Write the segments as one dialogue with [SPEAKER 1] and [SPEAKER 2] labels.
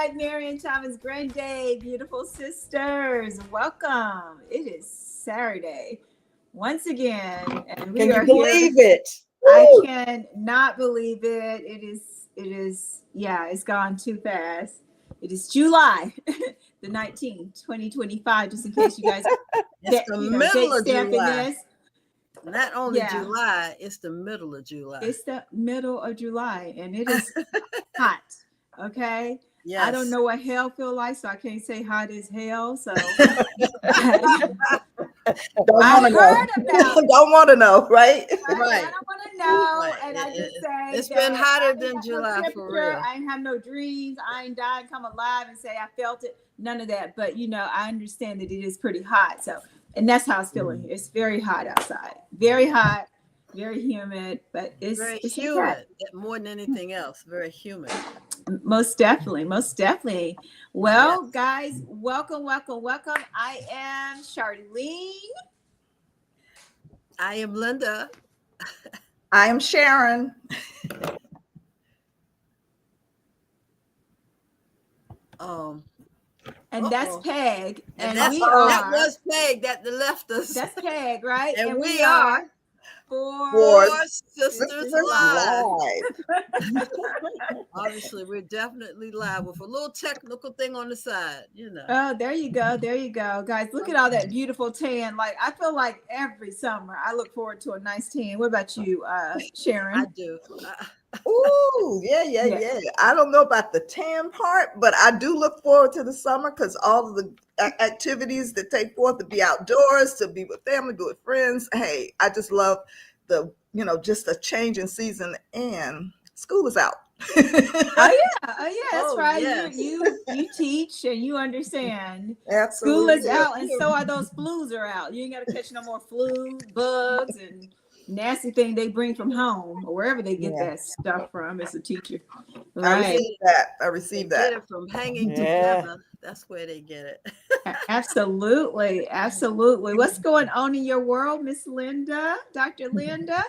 [SPEAKER 1] right, Marion Thomas Grande, beautiful sisters, welcome. It is Saturday once again, and we
[SPEAKER 2] Can
[SPEAKER 1] are
[SPEAKER 2] you believe
[SPEAKER 1] here.
[SPEAKER 2] it?
[SPEAKER 1] I
[SPEAKER 2] Woo!
[SPEAKER 1] can not believe it. Yeah, it's gone too fast. It is July the 19th, 2025, just in case you guys
[SPEAKER 3] It's the middle
[SPEAKER 1] date
[SPEAKER 3] of
[SPEAKER 1] stamping
[SPEAKER 3] July.
[SPEAKER 1] this.
[SPEAKER 3] Not only
[SPEAKER 1] Yeah.
[SPEAKER 3] July, it's the middle of July.
[SPEAKER 1] It's the middle of July, and it is hot. Okay.
[SPEAKER 3] Yes.
[SPEAKER 1] I don't know what hell feel like, so I can't say hot as hell. So
[SPEAKER 2] Don't want to know, right?
[SPEAKER 3] Right.
[SPEAKER 1] I don't want to know.
[SPEAKER 3] Right.
[SPEAKER 1] And I just say
[SPEAKER 3] it's been hotter than
[SPEAKER 1] no
[SPEAKER 3] July for real.
[SPEAKER 1] I ain't have no dreams. I ain't died, come alive and say I felt it. None of that. But I understand that it is pretty hot. So, and that's how it's feeling. It's very hot outside. Very hot, very humid, but it's
[SPEAKER 3] very
[SPEAKER 1] it's
[SPEAKER 3] humid more than anything else. Very humid.
[SPEAKER 1] Most definitely. Well, yes. Guys, welcome. I am Charlene.
[SPEAKER 3] I am Linda.
[SPEAKER 2] I am Sharon.
[SPEAKER 1] And that's Peg.
[SPEAKER 3] And that was Peg that left us.
[SPEAKER 1] That's Peg, right?
[SPEAKER 3] And we are 4SistersLIVE. Obviously, we're definitely live with a little technical thing on the side,
[SPEAKER 1] Oh, there you go. Guys, look at all that beautiful tan. Like, I feel like every summer I look forward to a nice tan. What about you, Sharon?
[SPEAKER 3] I do.
[SPEAKER 2] Ooh, yeah. I don't know about the tan part, but I do look forward to the summer because all of the activities that take forth to be outdoors, to be with family, be with friends. Hey, I just love just a change in season, and school is out.
[SPEAKER 1] Oh yeah, that's right.
[SPEAKER 3] Yes.
[SPEAKER 1] You teach and you understand.
[SPEAKER 2] Absolutely.
[SPEAKER 1] School is out, and so are those flus are out. You ain't got to catch no more flu, bugs, and nasty thing they bring from home or wherever they get that stuff from as a teacher. Right.
[SPEAKER 2] I received that.
[SPEAKER 3] Get it from hanging together. That's where they get it.
[SPEAKER 1] Absolutely. What's going on in your world, Miss Linda, Dr. Linda?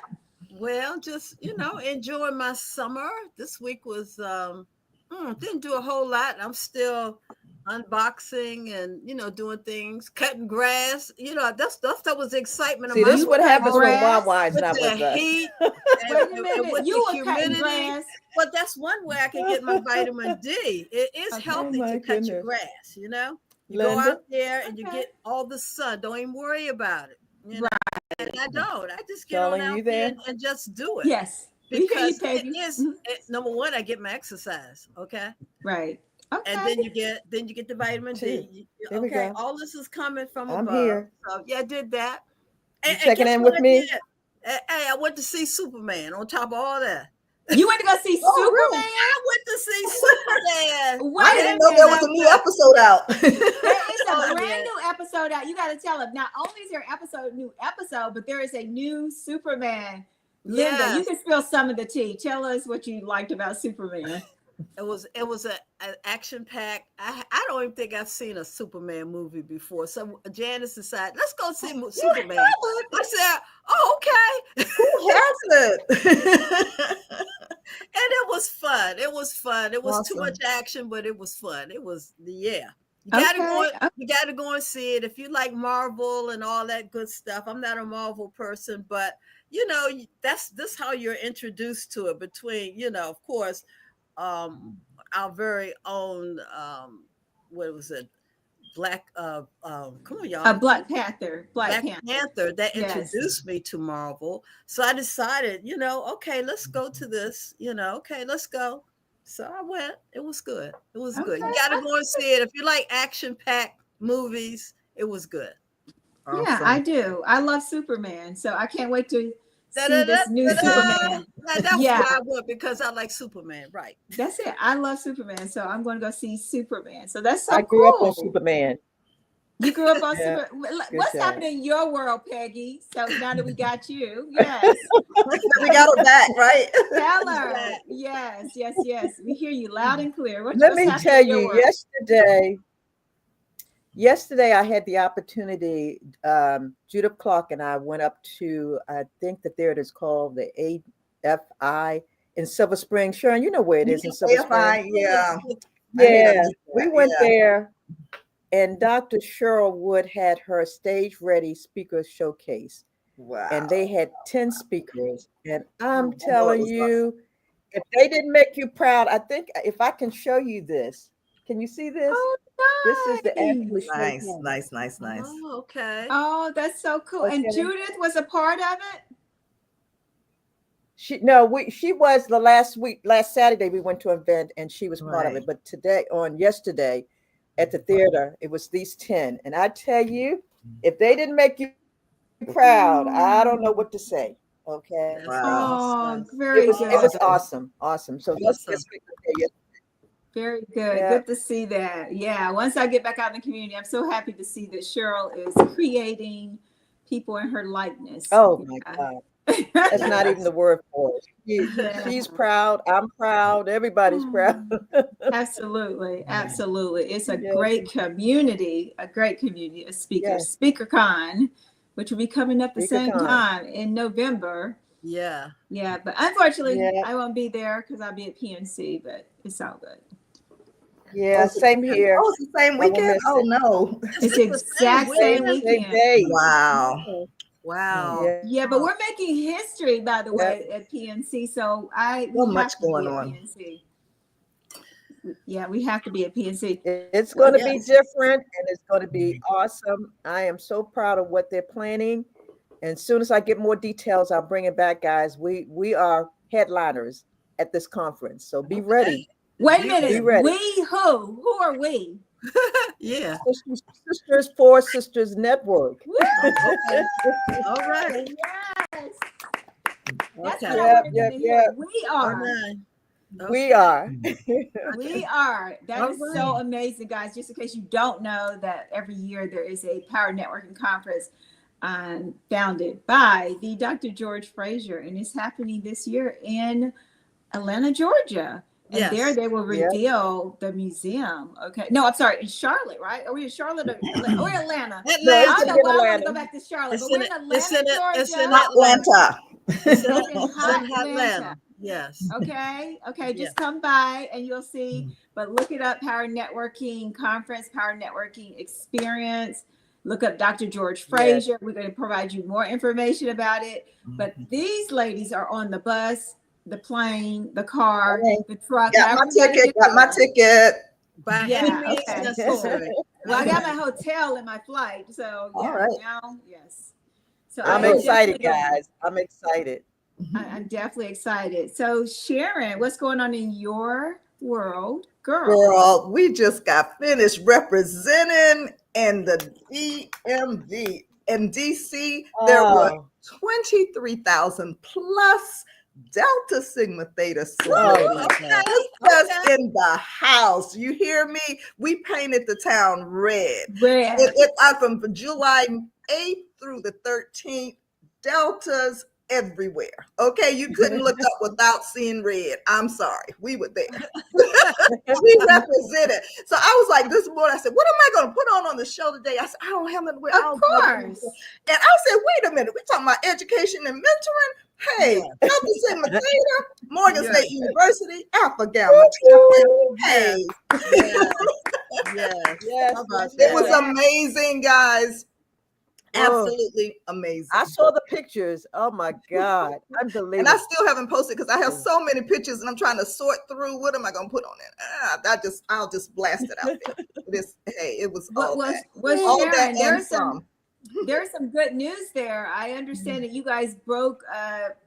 [SPEAKER 3] Well, just enjoying my summer. This week was didn't do a whole lot. I'm still unboxing and doing things, cutting grass. That stuff was excitement.
[SPEAKER 2] See, this is what happens when Wawa is not with us.
[SPEAKER 3] Heat
[SPEAKER 1] Wait a minute,
[SPEAKER 3] with
[SPEAKER 1] you
[SPEAKER 3] the
[SPEAKER 1] were cutting
[SPEAKER 3] humidity.
[SPEAKER 1] grass.
[SPEAKER 3] But that's one way I can get my vitamin D. It is healthy to cut your grass. You go out there and you get all the sun. Don't even worry about it.
[SPEAKER 1] Right.
[SPEAKER 3] And I don't. I just get on out there and just do it.
[SPEAKER 1] Yes.
[SPEAKER 3] Because it is number one, I get my exercise. Okay.
[SPEAKER 1] Right. Okay.
[SPEAKER 3] And then you get the vitamin D. Okay. All this is coming from above.
[SPEAKER 2] I'm here.
[SPEAKER 3] So I did that.
[SPEAKER 2] And checking in with me.
[SPEAKER 3] Hey, I went to see Superman on top of all that.
[SPEAKER 1] You went to go see Superman?
[SPEAKER 3] Really? I went to see Superman.
[SPEAKER 2] I didn't know there was a new episode out.
[SPEAKER 1] There is a brand new episode out. You got to tell them. Not only is there a new episode, but there is a new Superman. Linda, you can spill some of the tea. Tell us what you liked about Superman.
[SPEAKER 3] It was an action pack. I don't even think I've seen a Superman movie before. So Janice decided, let's go see Superman. I said, oh, okay.
[SPEAKER 2] Who hasn't?
[SPEAKER 3] And it was fun. It was
[SPEAKER 2] awesome.
[SPEAKER 3] Too much action, but it was fun. It was You gotta go and see it. If you like Marvel and all that good stuff. I'm not a Marvel person, but that's how you're introduced to it between, of course, our very own what was it? Black come on, y'all.
[SPEAKER 1] Black Panther.
[SPEAKER 3] Black Panther that introduced me to Marvel. So I decided, okay, let's go to this, okay, let's go. So I went. It was good. It was good. You gotta go and see it. If you like action-packed movies, it was good.
[SPEAKER 1] Awesome. Yeah, I do. I love Superman. So I can't wait to see this new Superman.
[SPEAKER 3] That's why I went, because I like Superman, right?
[SPEAKER 1] That's it. I love Superman, so I'm going to go see Superman. So that's so
[SPEAKER 2] I grew up on Superman.
[SPEAKER 1] You grew up on Superman. What's happening in your world, Peggy? So now that we got you, yes,
[SPEAKER 2] we got her back, right?
[SPEAKER 1] Tell her, yes. We hear you loud and clear.
[SPEAKER 2] Let me tell you, yesterday I had the opportunity. Judith Clark and I went up to, I think that there it is called the AFI in Silver Spring. Sharon, you know where it is in Silver Spring.
[SPEAKER 3] Yeah.
[SPEAKER 4] Yeah, we went there, and Dr. Cheryl Wood had her stage-ready speaker showcase.
[SPEAKER 2] Wow.
[SPEAKER 4] And they had 10 speakers. And I'm telling you, if they didn't make you proud, I think if I can show you this. Can you see this?
[SPEAKER 1] Oh,
[SPEAKER 4] This is the actual
[SPEAKER 2] Nice,
[SPEAKER 4] showcase.
[SPEAKER 2] nice.
[SPEAKER 3] Oh, okay.
[SPEAKER 1] Oh, that's so cool.
[SPEAKER 4] Okay.
[SPEAKER 1] And Judith was a part of it?
[SPEAKER 4] She was the last Saturday we went to an event and she was part of it. But yesterday at the theater, it was these 10. And I tell you, if they didn't make you proud, I don't know what to say. Okay.
[SPEAKER 1] Oh, very
[SPEAKER 4] It
[SPEAKER 1] good.
[SPEAKER 4] was awesome. So that's
[SPEAKER 1] very good.
[SPEAKER 4] Yeah.
[SPEAKER 1] Good to see that. Yeah. Once I get back out in the community, I'm so happy to see that Cheryl is creating people in her likeness.
[SPEAKER 4] Oh my God. That's not even the word for it. She's proud. I'm proud. Everybody's proud.
[SPEAKER 1] Absolutely. It's a great community, of speakers. SpeakerCon, which will be coming up the same time in November.
[SPEAKER 3] Yeah.
[SPEAKER 1] But unfortunately, I won't be there because I'll be at PNC, but it's all good.
[SPEAKER 4] Yeah, same here.
[SPEAKER 2] Oh, it's the same weekend? Oh, no.
[SPEAKER 1] It's the exact same weekend.
[SPEAKER 2] Wow.
[SPEAKER 3] Wow.
[SPEAKER 1] Yeah, but we're making history, by the way, at PNC. So
[SPEAKER 2] so much going on.
[SPEAKER 1] PNC. Yeah, we have to be at PNC.
[SPEAKER 4] It's going to be different and it's going to be awesome. I am so proud of what they're planning. And as soon as I get more details, I'll bring it back, guys. We are headliners at this conference. So be ready.
[SPEAKER 1] Wait a minute.
[SPEAKER 4] Be ready.
[SPEAKER 1] We who? Who are we?
[SPEAKER 3] Yeah.
[SPEAKER 4] 4Sisters Network.
[SPEAKER 3] All right.
[SPEAKER 1] Yes. That's
[SPEAKER 3] Okay.
[SPEAKER 1] what I wanted to hear. We are.
[SPEAKER 3] Okay.
[SPEAKER 4] We are.
[SPEAKER 1] We are. That is
[SPEAKER 3] All
[SPEAKER 1] so
[SPEAKER 3] right.
[SPEAKER 1] amazing, guys. Just in case you don't know, that every year there is a Power Networking Conference founded by the Dr. George Fraser, and it's happening this year in Atlanta, Georgia. And there they will reveal the museum. Okay. No, I'm sorry. In Charlotte, right? Are we in Charlotte or Atlanta? We're in Atlanta. I don't know why I want to go back to Charlotte, but we're in Atlanta,
[SPEAKER 3] It's in
[SPEAKER 1] Georgia.
[SPEAKER 3] Atlanta.
[SPEAKER 1] It's in hot
[SPEAKER 3] Atlanta. Yes.
[SPEAKER 1] Okay. Just come by and you'll see. But look it up, Power Networking Conference, Power Networking Experience. Look up Dr. George Fraser. Yes. We're going to provide you more information about it. But these ladies are on the bus, the plane, the car, the truck.
[SPEAKER 2] Got my ticket.
[SPEAKER 3] By any means necessary.
[SPEAKER 1] Well, I got my hotel and my flight. So, yes. So
[SPEAKER 4] I'm excited, guys. I'm excited.
[SPEAKER 1] I'm definitely excited. So, Sharon, what's going on in your world, girl?
[SPEAKER 2] Girl, we just got finished representing in the DMV. In DC, there were 23,000 plus Delta Sigma Theta just in the house. You hear me? We painted the town red. From July 8th through the 13th, Deltas everywhere. Okay, you couldn't look up without seeing red. I'm sorry, we were there. We represented. So I was like, this morning, I said, what am I going to put on the show today? I said, I don't have nothing to wear.
[SPEAKER 1] Of course.
[SPEAKER 2] And I said, wait a minute, we're talking about education and mentoring. Hey, Delta Sigma Theta, Morgan State University, Alpha Gamma. Hey. It was amazing, guys. Absolutely amazing.
[SPEAKER 4] I saw the pictures. Oh my God. Unbelievable.
[SPEAKER 2] And I still haven't posted because I have so many pictures and I'm trying to sort through what am I gonna put on it. I'll just blast it out there. It was all that and some.
[SPEAKER 1] There's some good news there. I understand that you guys broke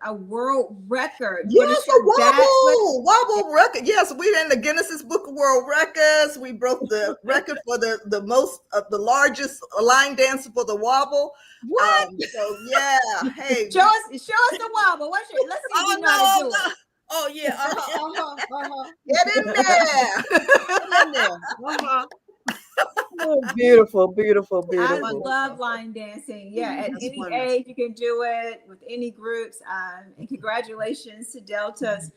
[SPEAKER 1] a world record.
[SPEAKER 2] Yes, a wobble record. Yes, we're in the Guinness Book of World Records. We broke the record for the most of the largest line dance for the wobble.
[SPEAKER 1] What?
[SPEAKER 2] So yeah, hey,
[SPEAKER 1] show us the wobble. Let's see if you know how to do it.
[SPEAKER 3] Oh yeah,
[SPEAKER 2] Get in there.
[SPEAKER 3] Get in there.
[SPEAKER 4] Oh, beautiful, beautiful,
[SPEAKER 1] I
[SPEAKER 4] beautiful.
[SPEAKER 1] love line dancing. Yeah, at
[SPEAKER 3] That's
[SPEAKER 1] any
[SPEAKER 3] wonderful.
[SPEAKER 1] age you can do it with any groups. And congratulations to Deltas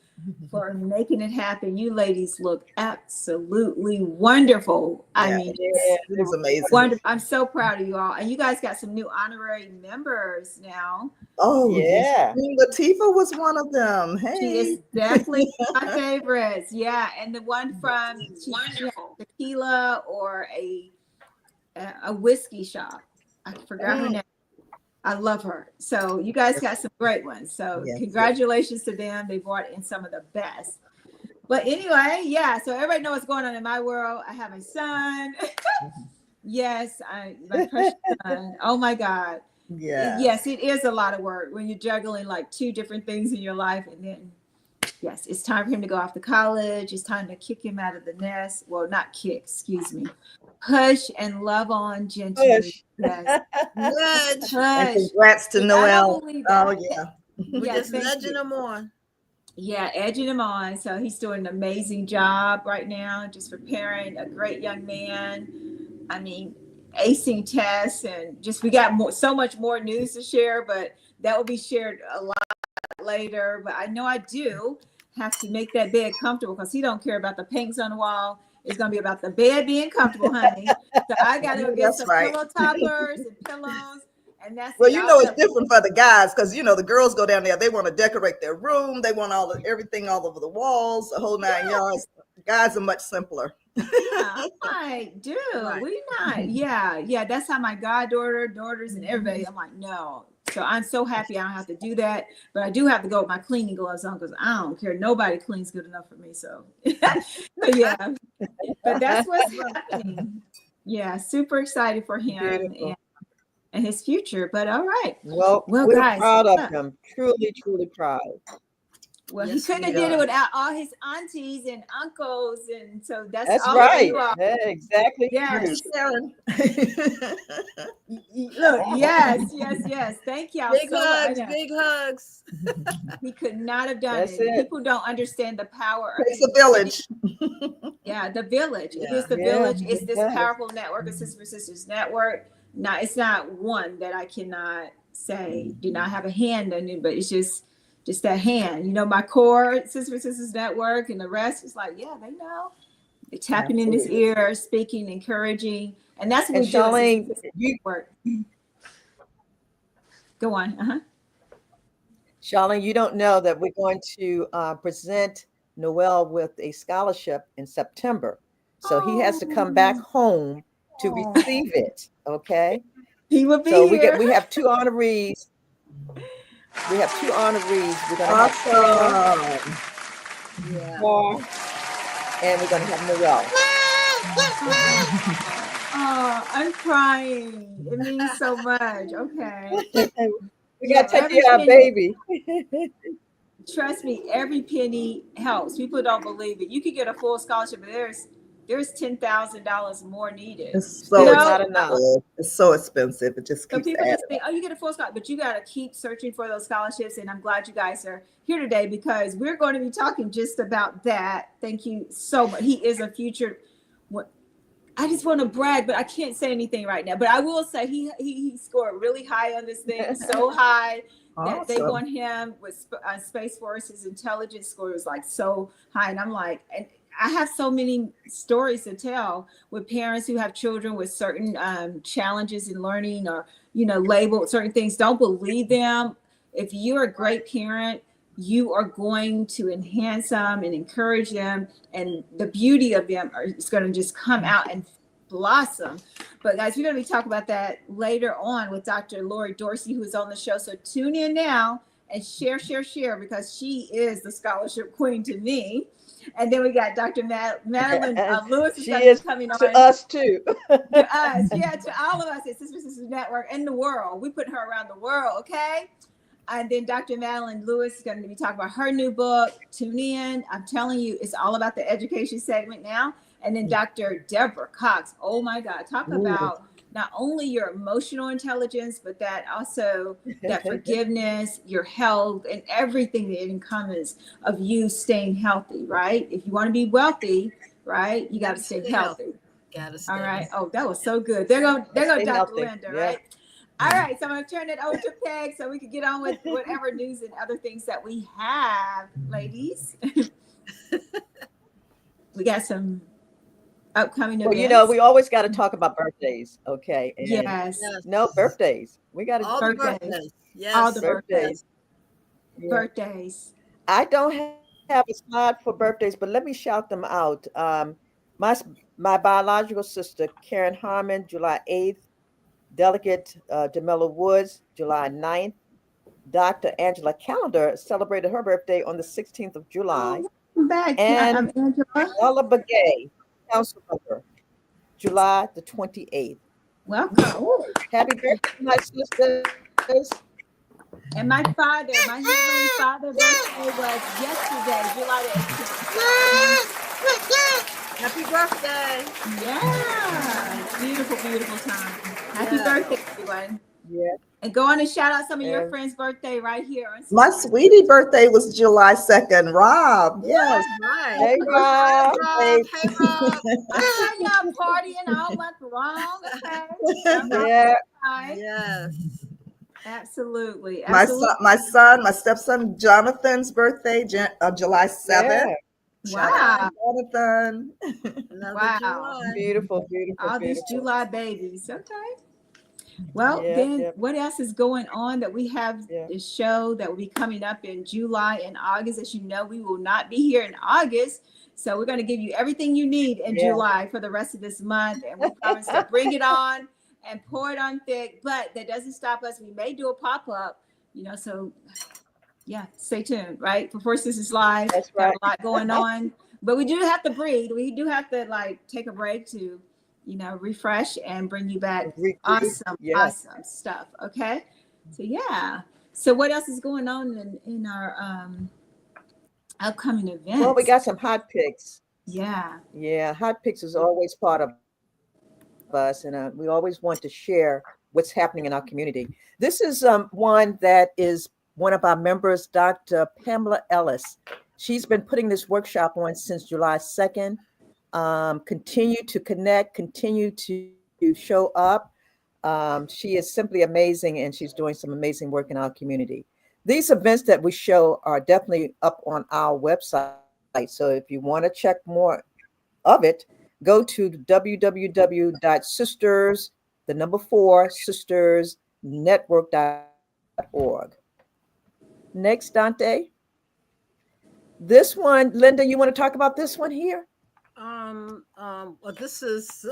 [SPEAKER 1] for making it happen. You ladies look absolutely wonderful. I
[SPEAKER 2] Yeah,
[SPEAKER 1] mean,
[SPEAKER 4] Yeah,
[SPEAKER 2] it was amazing.
[SPEAKER 1] wonderful. I'm so proud of you all. And you guys got some new honorary members now.
[SPEAKER 2] Oh, yes.
[SPEAKER 4] yeah.
[SPEAKER 2] Queen Latifah was one of them.
[SPEAKER 1] She is
[SPEAKER 2] Hey.
[SPEAKER 1] definitely my favorites. Yeah, and the one from she has tequila or a whiskey shop. I forgot her
[SPEAKER 2] Mm.
[SPEAKER 1] name. I love her. So you guys got some great ones. So
[SPEAKER 2] Yes,
[SPEAKER 1] congratulations to them. They brought in some of the best. But anyway, yeah. So everybody knows what's going on in my world. I have a son. Yes, my precious son. Oh my God.
[SPEAKER 2] Yeah.
[SPEAKER 1] Yes, it is a lot of work when you're juggling like two different things in your life. And then, yes, it's time for him to go off to college. It's time to kick him out of the nest. Well, not kick, excuse me. Push and love on gently.
[SPEAKER 4] Push.
[SPEAKER 1] Yes.
[SPEAKER 3] Nudge.
[SPEAKER 2] And
[SPEAKER 1] Push.
[SPEAKER 2] congrats to
[SPEAKER 1] I
[SPEAKER 2] Noel.
[SPEAKER 1] don't believe that.
[SPEAKER 2] Oh, yeah.
[SPEAKER 3] We're
[SPEAKER 1] Yeah,
[SPEAKER 3] just
[SPEAKER 1] thank
[SPEAKER 3] nudging
[SPEAKER 1] you.
[SPEAKER 3] them on.
[SPEAKER 1] Yeah, edging him on. So he's doing an amazing job right now, just preparing a great young man. I mean, acing tests, and just we got so much more news to share, but that will be shared a lot later. But I know I do have to make that bed comfortable because he don't care about the paints on the wall. It's gonna be about the bed being comfortable, honey. So I gotta go get
[SPEAKER 2] That's
[SPEAKER 1] some
[SPEAKER 2] right.
[SPEAKER 1] pillow toppers and pillows, and that's
[SPEAKER 2] Well,
[SPEAKER 1] it.
[SPEAKER 2] you know, it's different for the guys because, you know, the girls go down there, they want to decorate their room. They want everything all over the walls, the whole 9 yards. Guys are much simpler.
[SPEAKER 1] Yeah, I'm like, dude,
[SPEAKER 3] Right.
[SPEAKER 1] we not. Yeah. That's how my goddaughter, daughters, and everybody. I'm like, no. So I'm so happy I don't have to do that, but I do have to go with my cleaning gloves on because I don't care. Nobody cleans good enough for me. So, but yeah, but that's what's happening. Yeah, super excited for him
[SPEAKER 4] Beautiful.
[SPEAKER 1] and his future. But all right,
[SPEAKER 4] Well,
[SPEAKER 1] well,
[SPEAKER 4] we're
[SPEAKER 1] guys,
[SPEAKER 4] proud of
[SPEAKER 1] yeah.
[SPEAKER 4] him. Truly, truly proud.
[SPEAKER 1] Well,
[SPEAKER 3] Yes,
[SPEAKER 1] he couldn't have
[SPEAKER 3] we
[SPEAKER 1] did
[SPEAKER 3] are.
[SPEAKER 1] it without all his aunties and uncles, and so that's
[SPEAKER 4] That's
[SPEAKER 1] all
[SPEAKER 4] right.
[SPEAKER 1] you all.
[SPEAKER 4] Yeah, exactly.
[SPEAKER 1] Yes.
[SPEAKER 2] Sharon.
[SPEAKER 1] Look, yes. Thank y'all
[SPEAKER 3] Big
[SPEAKER 1] so
[SPEAKER 3] hugs,
[SPEAKER 1] much.
[SPEAKER 3] big hugs.
[SPEAKER 1] He could not have done
[SPEAKER 4] That's
[SPEAKER 1] it.
[SPEAKER 4] it.
[SPEAKER 1] People don't understand the power.
[SPEAKER 2] Takes a village.
[SPEAKER 1] Yeah, the village. It
[SPEAKER 3] Yeah.
[SPEAKER 1] is the
[SPEAKER 4] Yeah,
[SPEAKER 1] village. It's
[SPEAKER 4] it
[SPEAKER 1] this
[SPEAKER 4] does.
[SPEAKER 1] powerful network, a Sisters for Sisters network. Now, it's not one that I cannot say do not have a hand in it, but it's just that hand. You know, my core Sisters for Sisters network, and the rest is like, yeah, they know. They're tapping in his ear, speaking, encouraging, and that's what
[SPEAKER 4] And
[SPEAKER 1] we do. as
[SPEAKER 4] Charlene,
[SPEAKER 1] Sisters for Sisters
[SPEAKER 4] you,
[SPEAKER 1] network. Go on.
[SPEAKER 4] Charlene, you don't know that we're going to present Noel with a scholarship in September. So he has to come back home to receive it. Okay.
[SPEAKER 1] He will be
[SPEAKER 4] So
[SPEAKER 1] here.
[SPEAKER 4] we have two honorees. We have two honorees. We're going to have
[SPEAKER 2] Awesome.
[SPEAKER 3] Yeah.
[SPEAKER 4] Sarah, and we're going to have Noel.
[SPEAKER 1] Oh, I'm crying. It means so much. Okay.
[SPEAKER 4] We got to take
[SPEAKER 1] every
[SPEAKER 4] care of our
[SPEAKER 1] penny-
[SPEAKER 4] baby.
[SPEAKER 1] Trust me, every penny helps. People don't believe it. You could get a full scholarship, but there's $10,000 more needed.
[SPEAKER 2] It's so
[SPEAKER 1] You know,
[SPEAKER 4] not enough.
[SPEAKER 2] expensive. It's so expensive. It just
[SPEAKER 1] So
[SPEAKER 2] keeps
[SPEAKER 1] people
[SPEAKER 2] adding.
[SPEAKER 1] just think, oh, you get a full scholarship, but you got to keep searching for those scholarships. And I'm glad you guys are here today because we're going to be talking just about that. Thank you so much. He is a future. I just want to brag, but I can't say anything right now. But I will say he scored really high on this thing, so high that they
[SPEAKER 2] Awesome.
[SPEAKER 1] want him with Space Force. His intelligence score was like so high, and I'm like, and I have so many stories to tell with parents who have children with certain challenges in learning or labeled certain things. Don't believe them. If you're a great parent, you are going to enhance them and encourage them, and the beauty of them is going to just come out and blossom. But guys, we're going to be talking about that later on with Dr. Lori Dorsey, who's on the show. So tune in now and share because she is the scholarship queen to me. And then we got Dr. Madeline Lewis is
[SPEAKER 4] She
[SPEAKER 1] going
[SPEAKER 4] is
[SPEAKER 1] to be coming on.
[SPEAKER 4] to us too.
[SPEAKER 1] To us, to all of us at Sisters Network and the world. We put her around the world, okay? And then Dr. Madeline Lewis is going to be talking about her new book. Tune in. I'm telling you, it's all about the education segment now. And then Dr. Deborah Cox. Oh my God. Talk about not only your emotional intelligence, but that also that forgiveness, your health, and everything that encompasses of you staying healthy, right? If you want to be wealthy, right, you got to stay healthy.
[SPEAKER 3] Gotta stay.
[SPEAKER 1] All right. Oh, that was so good. They're gonna
[SPEAKER 4] Stay
[SPEAKER 1] Dr.
[SPEAKER 4] healthy.
[SPEAKER 1] Linda,
[SPEAKER 4] Yeah.
[SPEAKER 1] right? All right. So I'm gonna turn it over to Peg so we can get on with whatever news and other things that we have, ladies. We got some upcoming
[SPEAKER 4] Well,
[SPEAKER 1] events.
[SPEAKER 4] we always got to talk about birthdays. Okay. And
[SPEAKER 1] Yes.
[SPEAKER 4] no, birthdays. We got to
[SPEAKER 3] All the
[SPEAKER 1] Birthdays.
[SPEAKER 3] birthdays. Yes.
[SPEAKER 1] All the
[SPEAKER 4] birthdays.
[SPEAKER 1] birthdays.
[SPEAKER 4] Yeah.
[SPEAKER 1] Birthdays.
[SPEAKER 4] I don't have a slide for birthdays, but let me shout them out. My biological sister, Karen Harmon, July 8th. Delegate Jamila Woods, July 9th. Dr. Angela Callender celebrated her birthday on the 16th of July.
[SPEAKER 1] Oh, welcome back,
[SPEAKER 4] And
[SPEAKER 1] Angela.
[SPEAKER 4] Ella Begay, council member, July the 28th.
[SPEAKER 1] Welcome. Ooh.
[SPEAKER 4] Happy birthday, my sisters.
[SPEAKER 1] And my heavenly father birthday was yesterday, July the 18th.
[SPEAKER 3] Happy birthday.
[SPEAKER 1] Yeah. Beautiful, beautiful time. Happy birthday, everyone.
[SPEAKER 4] Yeah.
[SPEAKER 1] And go on and shout out some of your
[SPEAKER 4] And-
[SPEAKER 1] friends' birthday right here.
[SPEAKER 2] My sweetie birthday was July 2nd. Rob, yes.
[SPEAKER 3] Right.
[SPEAKER 4] Hey, Rob.
[SPEAKER 3] Hey, Rob.
[SPEAKER 1] I saw y'all partying all month long. Okay.
[SPEAKER 4] Yeah.
[SPEAKER 1] Right.
[SPEAKER 3] Yes.
[SPEAKER 1] Absolutely.
[SPEAKER 2] My
[SPEAKER 1] Absolutely.
[SPEAKER 2] son, my stepson Jonathan's birthday, July 7th.
[SPEAKER 4] Yeah.
[SPEAKER 2] Shout out, Jonathan.
[SPEAKER 3] Another
[SPEAKER 1] Wow.
[SPEAKER 3] July.
[SPEAKER 4] Beautiful, beautiful,
[SPEAKER 1] All these
[SPEAKER 4] beautiful.
[SPEAKER 1] July babies. Okay. Well,
[SPEAKER 4] Yeah,
[SPEAKER 1] then
[SPEAKER 4] yeah.
[SPEAKER 1] what else is going on that we have
[SPEAKER 4] Yeah.
[SPEAKER 1] this show that will be coming up in July and August? As you know, we will not be here in August. So we're going to give you everything you need in
[SPEAKER 4] Yeah.
[SPEAKER 1] July for the rest of this month. And we promise to bring it on and pour it on thick. But that doesn't stop us. We may do a pop-up, so yeah, stay tuned, right? For 4Sisters Live.
[SPEAKER 4] That's
[SPEAKER 1] Got
[SPEAKER 4] right.
[SPEAKER 1] a lot going on. But we do have to breathe. We do have to take a break to refresh and bring you back awesome stuff. Okay. So yeah. So what else is going on in our upcoming events?
[SPEAKER 4] Well, we got some hot picks.
[SPEAKER 1] Yeah.
[SPEAKER 4] Yeah, hot picks is always part of us, and we always want to share what's happening in our community. This is one that is one of our members, Dr. Pamela Ellis. She's been putting this workshop on since July 2nd. Continue to connect, continue to show up. She is simply amazing, and she's doing some amazing work in our community. These events that we show are definitely up on our website. So if you want to check more of it, go to www.sistersnetwork.org. Next, Dante. This one, Linda, you want to talk about this one here?
[SPEAKER 3] Well, this is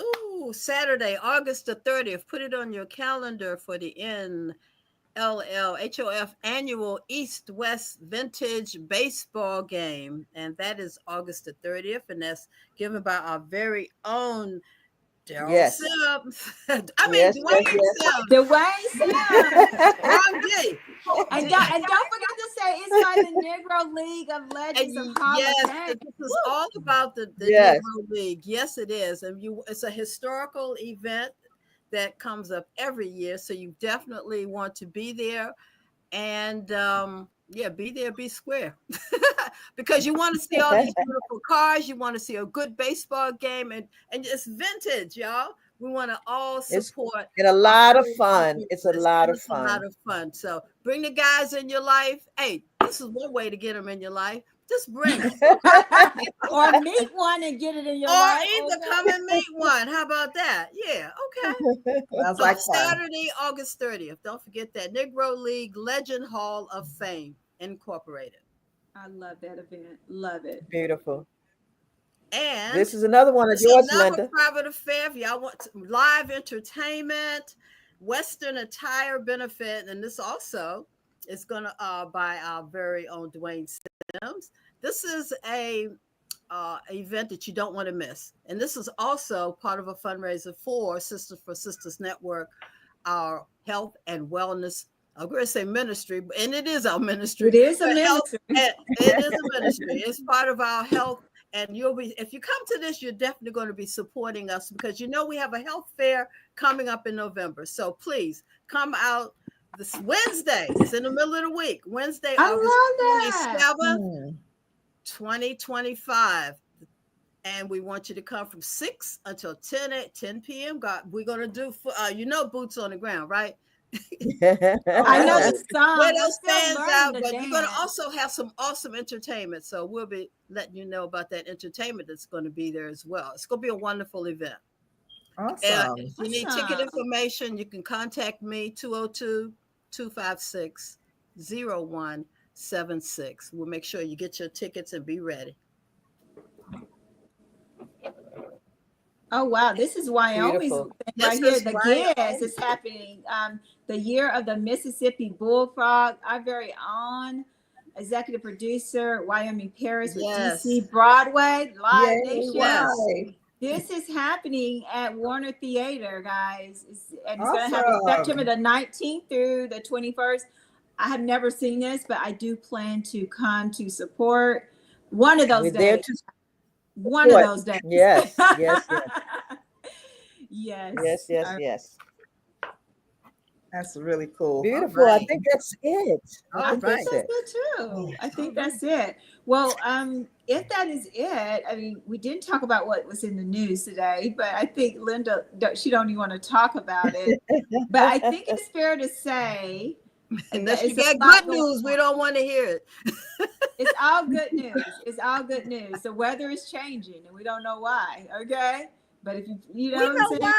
[SPEAKER 3] Saturday, August the 30th. Put it on your calendar for the NLLHOF annual East-West Vintage Baseball game. And that is August the 30th. And that's given by our very own Daryl Sims. Dwayne Sims.
[SPEAKER 1] Dwayne Sims.
[SPEAKER 3] Ron G.
[SPEAKER 1] And don't forget to say it's by the Negro League of Legends of Hall of Fame.
[SPEAKER 3] This is all about the Negro League. Yes, it is. And it's a historical event that comes up every year. So you definitely want to be there. And be there, be square. Because you want to see all these beautiful cars. You want to see a good baseball game. And it's vintage, y'all. We want to all support.
[SPEAKER 4] It's a lot of fun. It's a lot of fun.
[SPEAKER 3] A lot of fun. So bring the guys in your life. Hey, this is one way to get them in your life. Just bring them.
[SPEAKER 1] Or meet one and get it in your life.
[SPEAKER 3] Or either come and meet one. How about that? Yeah, okay.
[SPEAKER 2] Sounds like
[SPEAKER 3] Saturday, August 30th. Don't forget that. Negro League Legend Hall of Fame Incorporated.
[SPEAKER 1] I love that event. Love it.
[SPEAKER 4] Beautiful.
[SPEAKER 3] And
[SPEAKER 4] this is another one of yours, Linda.
[SPEAKER 3] Private affair. If y'all want live entertainment, Western attire benefit, and this also is going to by our very own Dwayne Sims. This is a event that you don't want to miss, and this is also part of a fundraiser for Sisters Network, our health and wellness. I'm going to say ministry, and it is our ministry.
[SPEAKER 1] It is a ministry.
[SPEAKER 3] It is a ministry. It's part of our health. And if you come to this, you're definitely going to be supporting us because we have a health fair coming up in November. So please come out this Wednesday. It's in the middle of the week. Wednesday, August 27th, 2025. And we want you to come from 6 until 10 p.m. God, we're gonna do boots on the ground, right?
[SPEAKER 1] I know the song.
[SPEAKER 3] Where
[SPEAKER 1] I'm
[SPEAKER 3] those
[SPEAKER 1] still
[SPEAKER 3] stands
[SPEAKER 1] learning
[SPEAKER 3] out,
[SPEAKER 1] the
[SPEAKER 3] but we're gonna
[SPEAKER 1] dance.
[SPEAKER 3] also have some awesome entertainment. So we'll be letting you know about that entertainment that's going to be there as well. It's going to be a wonderful event.
[SPEAKER 2] Awesome.
[SPEAKER 3] If you need ticket information, you can contact me 202-256-0176. We'll make sure you get your tickets and be ready.
[SPEAKER 1] Oh wow, this is Wyoming's
[SPEAKER 4] Beautiful.
[SPEAKER 1] right here. The GIS is happening. The year of the Mississippi Bullfrog. Our very own executive producer, Wyoming Paris with DC Broadway Live Nation.
[SPEAKER 2] Right.
[SPEAKER 1] This is happening at Warner Theater, guys. And it's going to happen September the 19th through the 21st. I have never seen this, but I do plan to come to support one of those days. One of those days.
[SPEAKER 4] Yes, yes,
[SPEAKER 1] yes.
[SPEAKER 4] Yes, yes, yes.
[SPEAKER 2] That's really cool.
[SPEAKER 4] Beautiful.
[SPEAKER 2] Right.
[SPEAKER 4] I think that's it.
[SPEAKER 1] I think that's it too. I think that's it. Well, if that is it, I mean, we didn't talk about what was in the news today, but I think Linda, she don't even want to talk about it. But I think it's fair to say,
[SPEAKER 3] unless you got good news, we don't want to hear it.
[SPEAKER 1] It's all good news. It's all good news. The weather is changing, and we don't know why. Okay, but if you know,
[SPEAKER 3] we know why.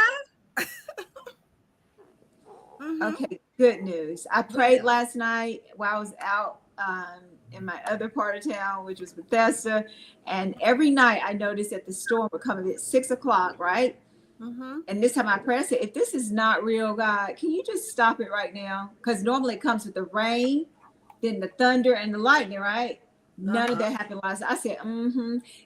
[SPEAKER 1] Okay, good news. I prayed last night while I was out in my other part of town, which was Bethesda, and every night I noticed that the storm would come at 6 o'clock, right? And this time I prayed, I said, if this is not real, God, can you just stop it right now? Because normally it comes with the rain, then the thunder and the lightning, right? None of that happened last night. I said,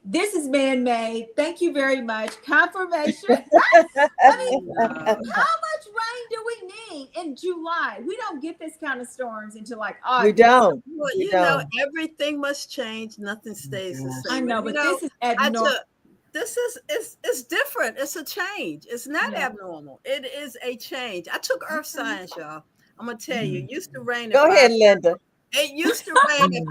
[SPEAKER 1] this is man-made. Thank you very much. Confirmation. I mean, how much rain do we need in July? We don't get this kind of storms until like August.
[SPEAKER 4] We don't.
[SPEAKER 3] Well, you know, everything must change. Nothing stays the same.
[SPEAKER 1] I know, but this is abnormal.
[SPEAKER 3] This is different. It's a change. It's not abnormal. It is a change. I took earth science, y'all. I'm gonna tell you. It used to rain.
[SPEAKER 4] Go ahead, Linda.
[SPEAKER 3] It used to rain at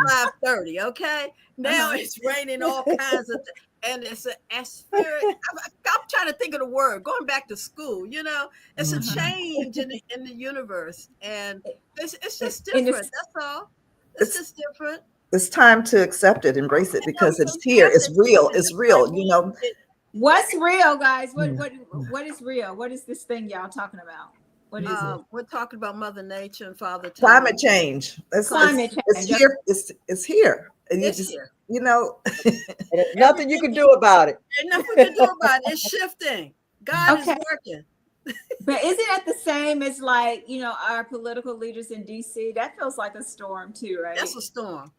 [SPEAKER 3] 5:30. Okay, now it's raining all kinds of, and it's an atmospheric. I'm trying to think of the word. Going back to school, you know, it's a change in the universe, and it's just different. That's all. It's just different.
[SPEAKER 2] It's time to accept it, embrace it, because it's here. It's real. It's real. You know.
[SPEAKER 1] What's real, guys? What is real? What is this thing y'all talking about? What is it?
[SPEAKER 3] We're talking about Mother Nature and Father Time.
[SPEAKER 2] Climate change.
[SPEAKER 1] Climate change.
[SPEAKER 2] It's here. It's here. And
[SPEAKER 3] it's here.
[SPEAKER 2] You know.
[SPEAKER 4] There's nothing you can do about it.
[SPEAKER 3] There's nothing we can do about it. It's shifting. God is working.
[SPEAKER 1] But isn't that the same as like, you know, our political leaders in DC? That feels like a storm too, right?
[SPEAKER 3] That's a storm.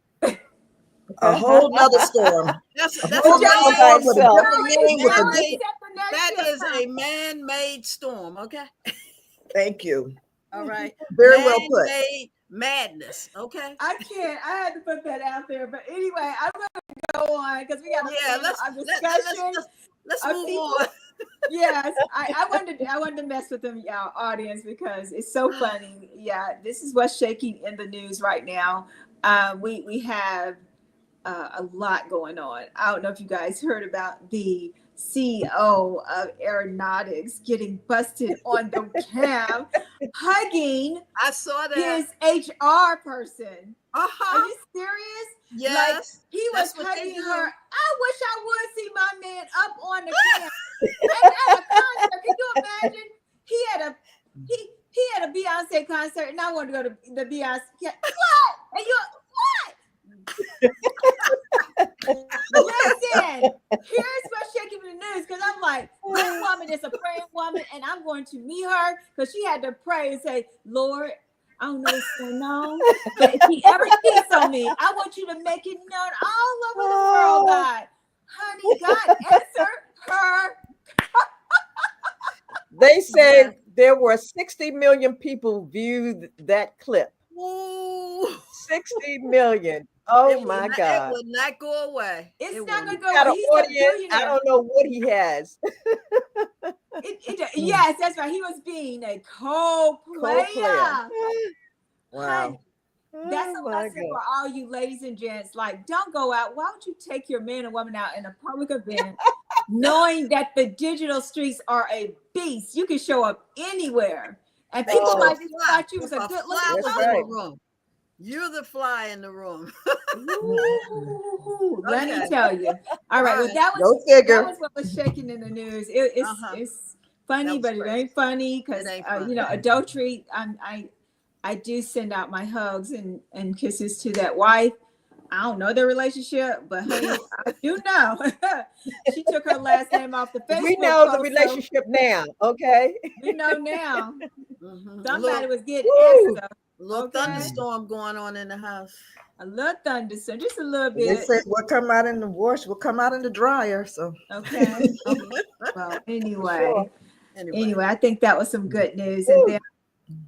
[SPEAKER 2] A whole nother storm.
[SPEAKER 3] That is a man-made storm. Okay.
[SPEAKER 2] Thank you.
[SPEAKER 3] All right.
[SPEAKER 2] Very well put.
[SPEAKER 3] Madness. Okay.
[SPEAKER 1] I can't. I had to put that out there. But anyway, I'm going to go on because we got
[SPEAKER 3] let's move on.
[SPEAKER 1] Yes, I wanted to mess with them, y'all, audience, because it's so funny. Yeah, this is what's shaking in the news right now. We have a lot going on. I don't know if you guys heard about the CEO of Aeronautics getting busted on the cam, hugging
[SPEAKER 3] I saw that
[SPEAKER 1] his HR person. Are you serious?
[SPEAKER 3] Yes.
[SPEAKER 1] Like, he was hugging her. I wish I would see my man up on the cam. And at a concert, can you imagine? He had a Beyonce concert, and I wanted to go to the Beyonce. What? And you what? Listen, here's what's shaking the news, because I'm like, this woman is a praying woman, and I'm going to meet her because she had to pray and say, Lord, I don't know what's going on, but if he ever cheats on me, I want you to make it known all over the world, God. Honey, God answer her.
[SPEAKER 4] They said there were 60 million people viewed that clip.
[SPEAKER 3] Ooh.
[SPEAKER 4] 60 million. Oh my God.
[SPEAKER 3] It would not go away.
[SPEAKER 1] It's not going to go
[SPEAKER 4] away.
[SPEAKER 1] He's
[SPEAKER 4] I don't know what he has.
[SPEAKER 1] Yes, that's right. He was being a co-player.
[SPEAKER 2] Wow.
[SPEAKER 1] That's
[SPEAKER 4] Oh
[SPEAKER 1] a
[SPEAKER 4] my
[SPEAKER 1] lesson
[SPEAKER 4] God.
[SPEAKER 1] for all you ladies and gents. Like, don't go out. Why would you take your man and woman out in a public event, knowing that the digital streets are a beast? You can show up anywhere, and people
[SPEAKER 3] You're
[SPEAKER 1] might
[SPEAKER 3] a
[SPEAKER 1] just
[SPEAKER 3] fly.
[SPEAKER 1] thought you was
[SPEAKER 3] If
[SPEAKER 1] a
[SPEAKER 3] a
[SPEAKER 1] good
[SPEAKER 3] fly
[SPEAKER 1] looking
[SPEAKER 3] was
[SPEAKER 4] That's
[SPEAKER 3] in the
[SPEAKER 4] right.
[SPEAKER 1] couple.
[SPEAKER 3] room, you're the fly in the room.
[SPEAKER 1] Ooh, let me
[SPEAKER 3] Okay.
[SPEAKER 1] tell you. All
[SPEAKER 3] All
[SPEAKER 1] right. Well,
[SPEAKER 3] right.
[SPEAKER 2] Go
[SPEAKER 1] that
[SPEAKER 2] figure.
[SPEAKER 1] was what was shaking in the news. It's
[SPEAKER 3] Uh-huh.
[SPEAKER 1] it's
[SPEAKER 3] That
[SPEAKER 1] funny,
[SPEAKER 3] was
[SPEAKER 1] but it
[SPEAKER 3] crazy.
[SPEAKER 1] ain't funny
[SPEAKER 3] It
[SPEAKER 1] because
[SPEAKER 3] ain't
[SPEAKER 1] you
[SPEAKER 3] funny.
[SPEAKER 1] know, adultery. I do send out my hugs and kisses to that wife. I don't know their relationship, but honey, I do know she took her last name off the
[SPEAKER 4] We
[SPEAKER 1] Facebook
[SPEAKER 4] know the
[SPEAKER 1] post, so
[SPEAKER 4] relationship now, okay?
[SPEAKER 1] we know now
[SPEAKER 3] A little,
[SPEAKER 1] somebody was getting
[SPEAKER 4] Woo!
[SPEAKER 1] extra.
[SPEAKER 3] little
[SPEAKER 1] Okay,
[SPEAKER 3] thunderstorm going on in the house.
[SPEAKER 1] a little thunderstorm, just a little
[SPEAKER 2] They
[SPEAKER 1] bit.
[SPEAKER 2] said what come out in the wash will come out in the dryer. So
[SPEAKER 1] Okay. Well,
[SPEAKER 4] For sure.
[SPEAKER 3] Anyway.
[SPEAKER 1] I think that was some good news. And then
[SPEAKER 4] Woo!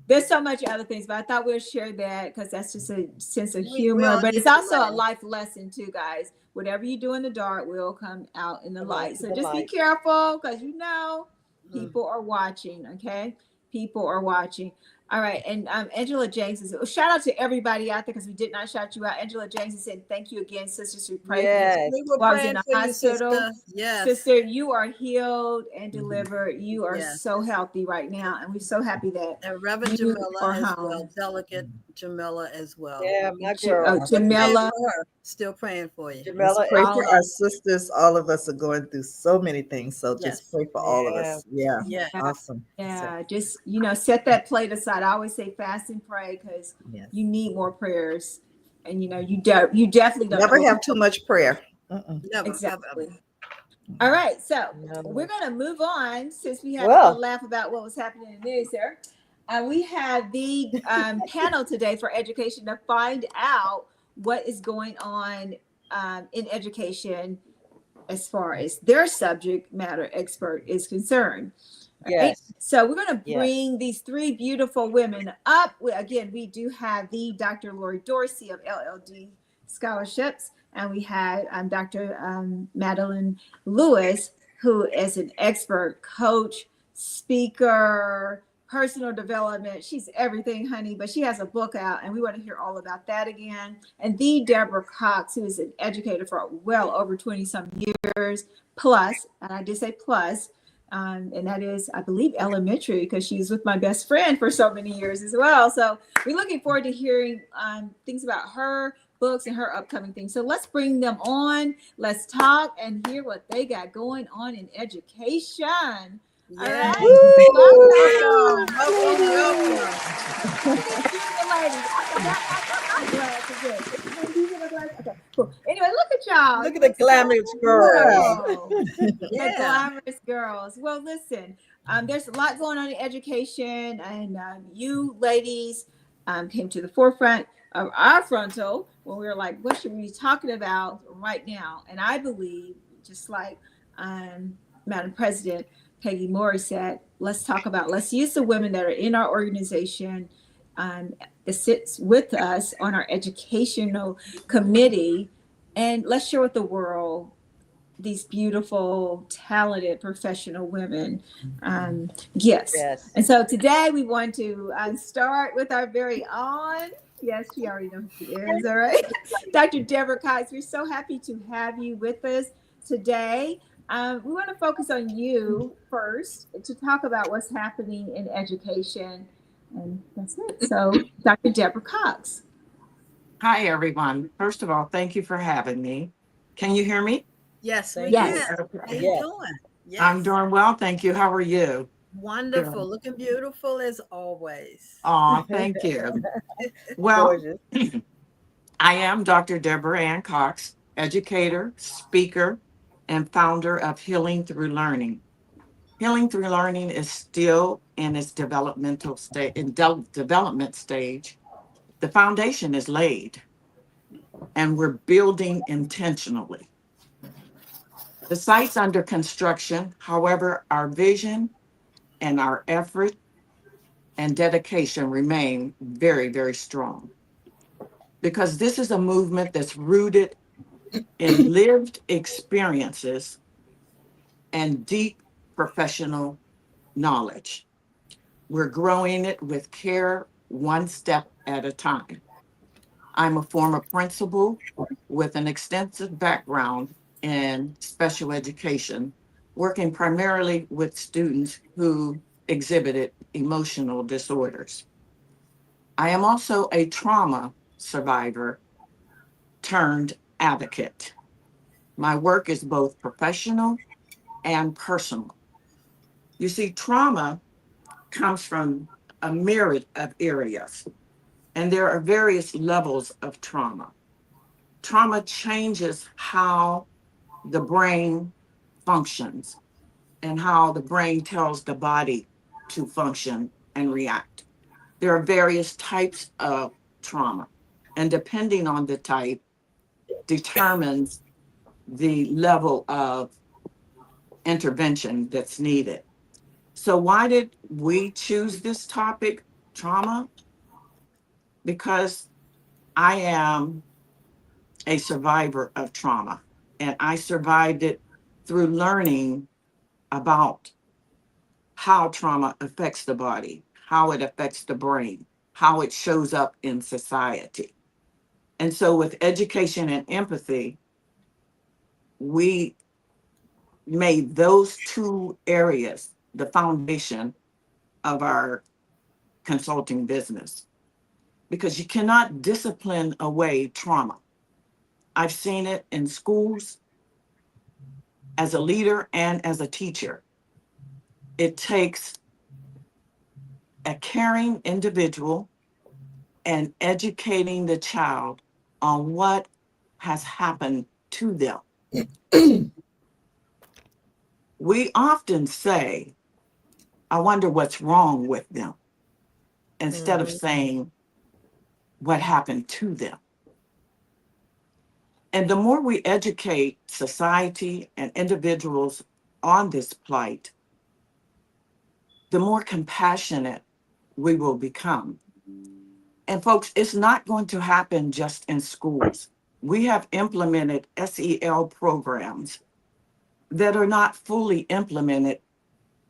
[SPEAKER 1] there's so much other things, but I thought we'd share that because that's just a sense of
[SPEAKER 3] We
[SPEAKER 1] humor.
[SPEAKER 3] all
[SPEAKER 1] But
[SPEAKER 3] need
[SPEAKER 1] it's
[SPEAKER 3] to
[SPEAKER 1] also a
[SPEAKER 3] laugh.
[SPEAKER 1] life lesson too, guys. Whatever you do in the dark will come out in the
[SPEAKER 4] Come on
[SPEAKER 1] light.
[SPEAKER 4] to
[SPEAKER 1] So
[SPEAKER 4] the
[SPEAKER 1] just be
[SPEAKER 4] light.
[SPEAKER 1] careful because
[SPEAKER 3] Mm.
[SPEAKER 1] people are watching. Okay, people are watching. All right, and Angela James is shout out to everybody out there because we did not shout you out. Angela James is saying thank you again, sisters. We pray for you
[SPEAKER 4] Yes.
[SPEAKER 3] We were
[SPEAKER 1] while I was in
[SPEAKER 3] praying
[SPEAKER 1] the
[SPEAKER 3] for you,
[SPEAKER 1] hospital.
[SPEAKER 3] sister. Yes.
[SPEAKER 1] Sister, you are healed and delivered. You are
[SPEAKER 3] Yes.
[SPEAKER 1] so healthy right now, and we're so happy that
[SPEAKER 3] And Reverend
[SPEAKER 1] you
[SPEAKER 3] Jamila
[SPEAKER 1] are
[SPEAKER 3] as
[SPEAKER 1] home.
[SPEAKER 3] well. Delicate Jamila as well.
[SPEAKER 4] Yeah, my
[SPEAKER 1] Oh,
[SPEAKER 4] girl.
[SPEAKER 3] Still praying
[SPEAKER 1] Jamila.
[SPEAKER 3] for her. Still praying for you.
[SPEAKER 2] let's
[SPEAKER 4] Jamila
[SPEAKER 2] pray
[SPEAKER 4] is
[SPEAKER 1] All
[SPEAKER 2] for our sisters. All of us are going through so many things. So
[SPEAKER 3] Yes.
[SPEAKER 2] just pray for all of
[SPEAKER 4] yeah.
[SPEAKER 2] us. Yeah.
[SPEAKER 3] Yeah.
[SPEAKER 2] Awesome.
[SPEAKER 1] Yeah, just set that plate aside. I always say fast and pray because
[SPEAKER 2] Yes.
[SPEAKER 1] you need more prayers, and you definitely don't know
[SPEAKER 2] Never
[SPEAKER 1] what
[SPEAKER 2] have too much prayer.
[SPEAKER 3] Never.
[SPEAKER 1] exactly. All right, so
[SPEAKER 4] No, no.
[SPEAKER 1] we're gonna move on since we had a
[SPEAKER 4] Well,
[SPEAKER 1] little laugh about what was happening in the news there. We had the panel today for education to find out what is going on in education as far as their subject matter expert is concerned. All right.
[SPEAKER 4] yes.
[SPEAKER 1] So we're going to
[SPEAKER 4] Yes.
[SPEAKER 1] bring these three beautiful women up. Again, we do have the Dr. Lori Dorsey of LLD Scholarships, and we had Dr. Madeline Lewis, who is an expert coach, speaker, personal development. She's everything, honey, but she has a book out, and we want to hear all about that again. And the Deborah Cox, who is an educator for well over 20 some years plus, and I did say plus, and that is, I believe, elementary because she's with my best friend for so many years as well. So we're looking forward to hearing things about her books and her upcoming things. So let's bring them on. Let's talk and hear what they got going on in education. All
[SPEAKER 3] Yeah.
[SPEAKER 1] right.
[SPEAKER 3] Welcome.
[SPEAKER 1] I'm glad to do it. Okay, cool. Anyway, look at y'all.
[SPEAKER 4] Look at the glamorous girls.
[SPEAKER 1] Whoa. The
[SPEAKER 3] Yeah.
[SPEAKER 1] glamorous girls. Well, listen, there's a lot going on in education, and you ladies came to the forefront of our frontal when we were like, what should we be talking about right now? And I believe, just like Madam President Peggy Moore said, let's use the women that are in our organization that sits with us on our educational committee, and let's share with the world these beautiful, talented, professional women gifts.
[SPEAKER 4] Yes.
[SPEAKER 1] And so today we want to start with our very own, yes, she already knows who she is, all right, Dr. Deborah Cox. We're so happy to have you with us today. We want to focus on you first to talk about what's happening in education. And that's it. So, Dr. Deborah Cox.
[SPEAKER 5] Hi, everyone. First of all, thank you for having me. Can you hear me?
[SPEAKER 3] Yes, we
[SPEAKER 1] Yes.
[SPEAKER 3] can. How
[SPEAKER 5] Okay.
[SPEAKER 3] you
[SPEAKER 4] Yes.
[SPEAKER 3] doing? Yes.
[SPEAKER 5] I'm doing well, thank you. How are you?
[SPEAKER 3] Wonderful.
[SPEAKER 5] Good.
[SPEAKER 3] Looking beautiful as always.
[SPEAKER 5] Oh, thank you. Well,
[SPEAKER 4] Gorgeous.
[SPEAKER 5] I am Dr. Deborah Ann Cox, educator, speaker, and founder of Healing Through Learning. Healing Through Learning is still in its developmental stage. Development stage. The foundation is laid, and we're building intentionally. The site's under construction. However, our vision and our effort and dedication remain very, very strong. Because this is a movement that's rooted in lived experiences and deep professional knowledge. We're growing it with care, one step at a time. I'm a former principal with an extensive background in special education, working primarily with students who exhibited emotional disorders. I am also a trauma survivor turned advocate. My work is both professional and personal. You see, trauma comes from a myriad of areas, and there are various levels of trauma. Trauma changes how the brain functions and how the brain tells the body to function and react. There are various types of trauma, and depending on the type, determines the level of intervention that's needed. So, why did we choose this topic, trauma? Because I am a survivor of trauma, and I survived it through learning about how trauma affects the body, how it affects the brain, how it shows up in society. And so, with education and empathy, we made those two areas the foundation of our consulting business because you cannot discipline away trauma. I've seen it in schools as a leader and as a teacher. It takes a caring individual and educating the child on what has happened to them. We often say, I wonder what's wrong with them, instead of saying what happened to them. And the more we educate society and individuals on this plight, the more compassionate we will become. And folks, it's not going to happen just in schools. We have implemented SEL programs that are not fully implemented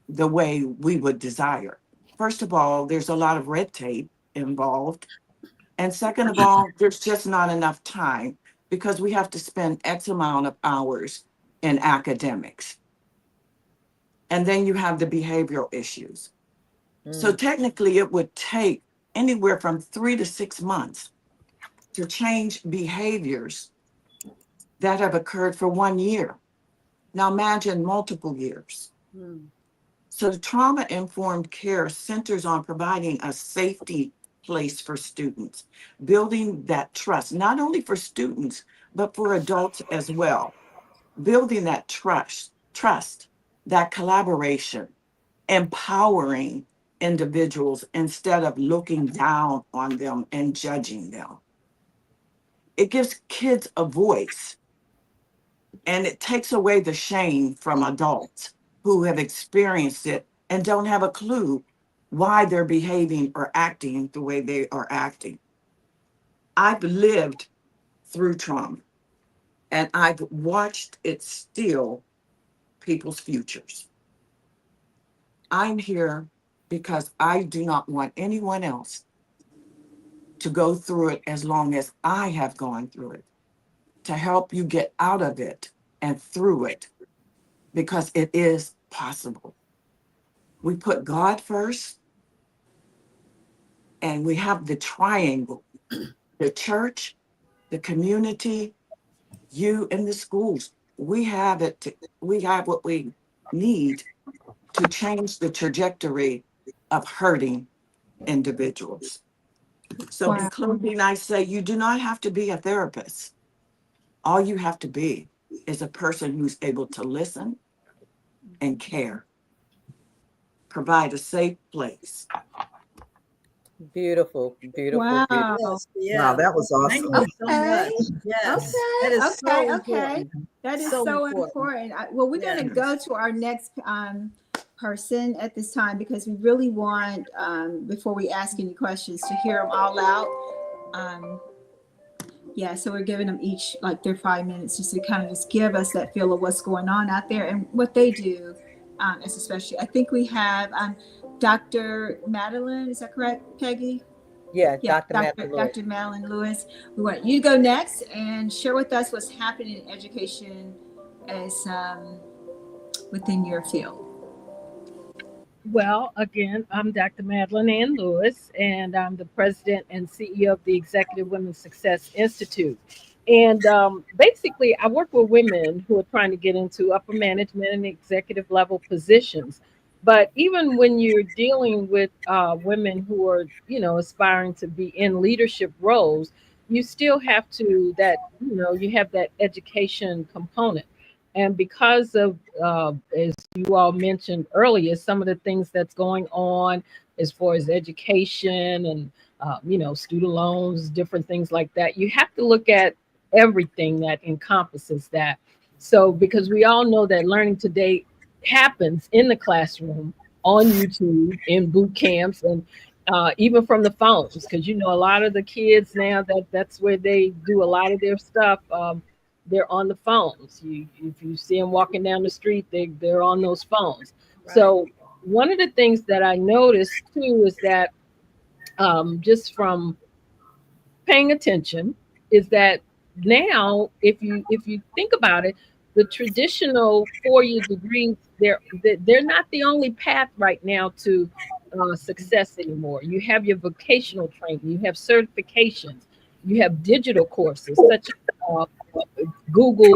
[SPEAKER 5] the way we would desire. First of all, there's a lot of red tape involved. And second of all, there's just not enough time because we have to spend X amount of hours in academics. And then you have the behavioral issues. So technically, it would take anywhere from 3 to 6 months to change behaviors that have occurred for 1 year. Now imagine multiple years. So trauma-informed care centers on providing a safety place for students, building that trust, not only for students, but for adults as well. Building that trust, that collaboration, empowering individuals instead of looking down on them and judging them. It gives kids a voice, and it takes away the shame from adults who have experienced it and don't have a clue why they're behaving or acting the way they are acting. I've lived through trauma, and I've watched it steal people's futures. I'm here because I do not want anyone else to go through it as long as I have gone through it, to help you get out of it and through it, because it is possible. We put God first, and we have the triangle, the church, the community, you, and the schools. We have we have what we need to change the trajectory of hurting individuals. So in closing, I say you do not have to be a therapist. All you have to be is a person who's able to listen and care, provide a safe place.
[SPEAKER 4] Beautiful, beautiful,
[SPEAKER 1] Wow.
[SPEAKER 4] beautiful.
[SPEAKER 2] Wow, that was
[SPEAKER 3] Thank
[SPEAKER 2] awesome.
[SPEAKER 3] you so much. Yes. That is so important.
[SPEAKER 1] That is so important. Well, we're going to go to our next person at this time because we really want, before we ask any questions, to hear them all out. Yeah, so we're giving them each like their 5 minutes just to kind of just give us that feel of what's going on out there and what they do as a specialty. I think we have Dr. Madeline, is that correct, Peggy?
[SPEAKER 4] Yeah,
[SPEAKER 1] Yeah,
[SPEAKER 4] Dr. Madeline Lewis.
[SPEAKER 1] Dr. Madeline Lewis. We want you to go next and share with us what's happening in education as within your field.
[SPEAKER 6] Well, again, I'm Dr. Madeline Ann Lewis, and I'm the president and CEO of the Executive Women's Success Institute. And basically, I work with women who are trying to get into upper management and executive level positions. But even when you're dealing with women who are, aspiring to be in leadership roles, you still have to you have that education component. And because of, as you all mentioned earlier, some of the things that's going on as far as education and, student loans, different things like that, you have to look at everything that encompasses that. So, because we all know that learning today happens in the classroom, on YouTube, in boot camps, and even from the phones, because a lot of the kids now that's where they do a lot of their stuff. They're on the phones. If you see them walking down the street, they're on those phones.
[SPEAKER 3] Right.
[SPEAKER 6] So one of the things that I noticed too is that just from paying attention is that now if you think about it, the traditional 4-year degrees they're not the only path right now to success anymore. You have your vocational training, you have certifications, you have digital courses such as Google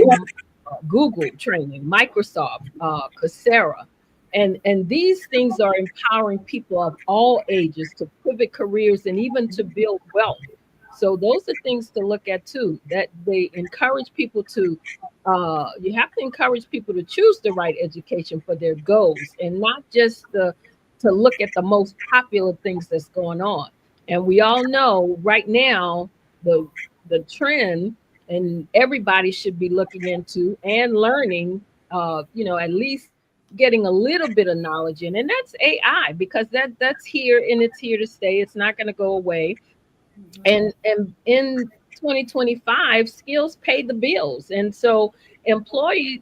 [SPEAKER 6] Google training, Microsoft, Coursera. And these things are empowering people of all ages to pivot careers and even to build wealth. So those are things to look at too, that they encourage people to, you have to encourage people to choose the right education for their goals and not just to look at the most popular things that's going on. And we all know right now, the trend, and everybody should be looking into and learning, at least getting a little bit of knowledge in, and that's AI, because that's here and it's here to stay. It's not going to go away. And in 2025, skills pay the bills, and so employees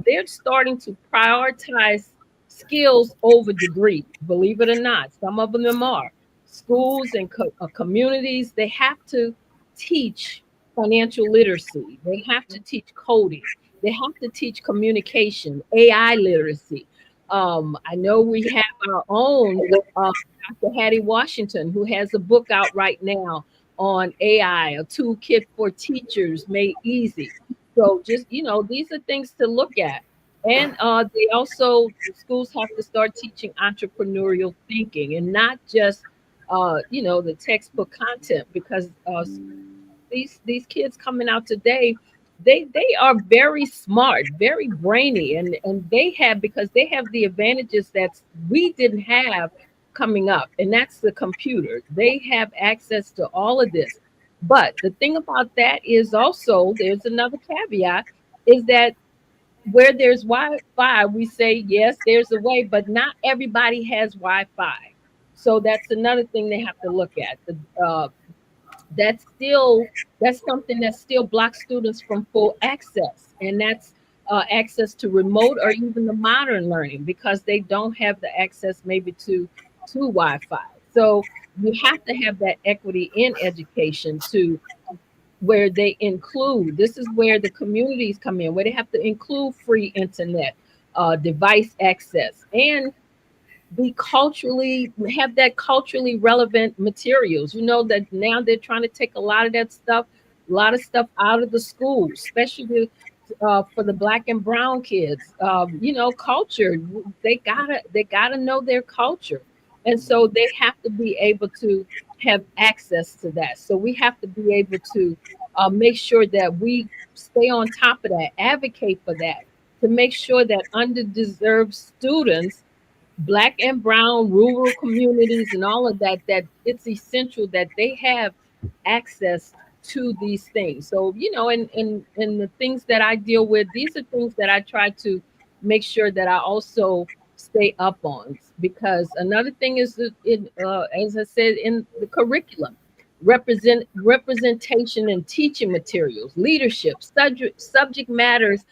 [SPEAKER 6] they're starting to prioritize skills over degrees. Believe it or not, some of them are. Schools and communities, they have to teach financial literacy. They have to teach coding. They have to teach communication, AI literacy. I know we have our own Dr. Hattie Washington, who has a book out right now on AI, a toolkit for teachers made easy. So just, these are things to look at. And they also, the schools have to start teaching entrepreneurial thinking and not just, the textbook content, because these kids coming out today, they are very smart, very brainy, and they have, because they have the advantages that we didn't have coming up, and that's the computer. They have access to all of this. But the thing about that is also, there's another caveat, is that where there's Wi-Fi, we say yes, there's a way, but not everybody has Wi-Fi. So that's another thing they have to look at. That's something that still blocks students from full access, and that's access to remote or even the modern learning, because they don't have the access maybe to Wi-Fi. So you have to have that equity in education to where they include, this is where the communities come in, where they have to include free internet, device access, and have that culturally relevant materials. That now they're trying to take a lot of stuff out of the schools, especially for the Black and brown kids. Culture, they gotta know their culture, and so they have to be able to have access to that. So we have to be able to make sure that we stay on top of that, advocate for that, to make sure that underdeserved students, Black and brown, rural communities, and all of that, that it's essential that they have access to these things. So, and the things that I deal with, these are things that I try to make sure that I also stay up on. Because another thing is that as I said, in the curriculum, representation and teaching materials, leadership, subject matters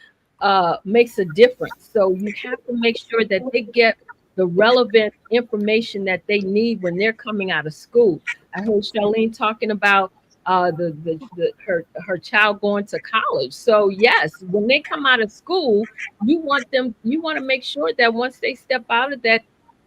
[SPEAKER 6] makes a difference. So you have to make sure that they get the relevant information that they need when they're coming out of school. I heard Charlene talking about her child going to college. So yes, when they come out of school, you want to make sure that once they step out of that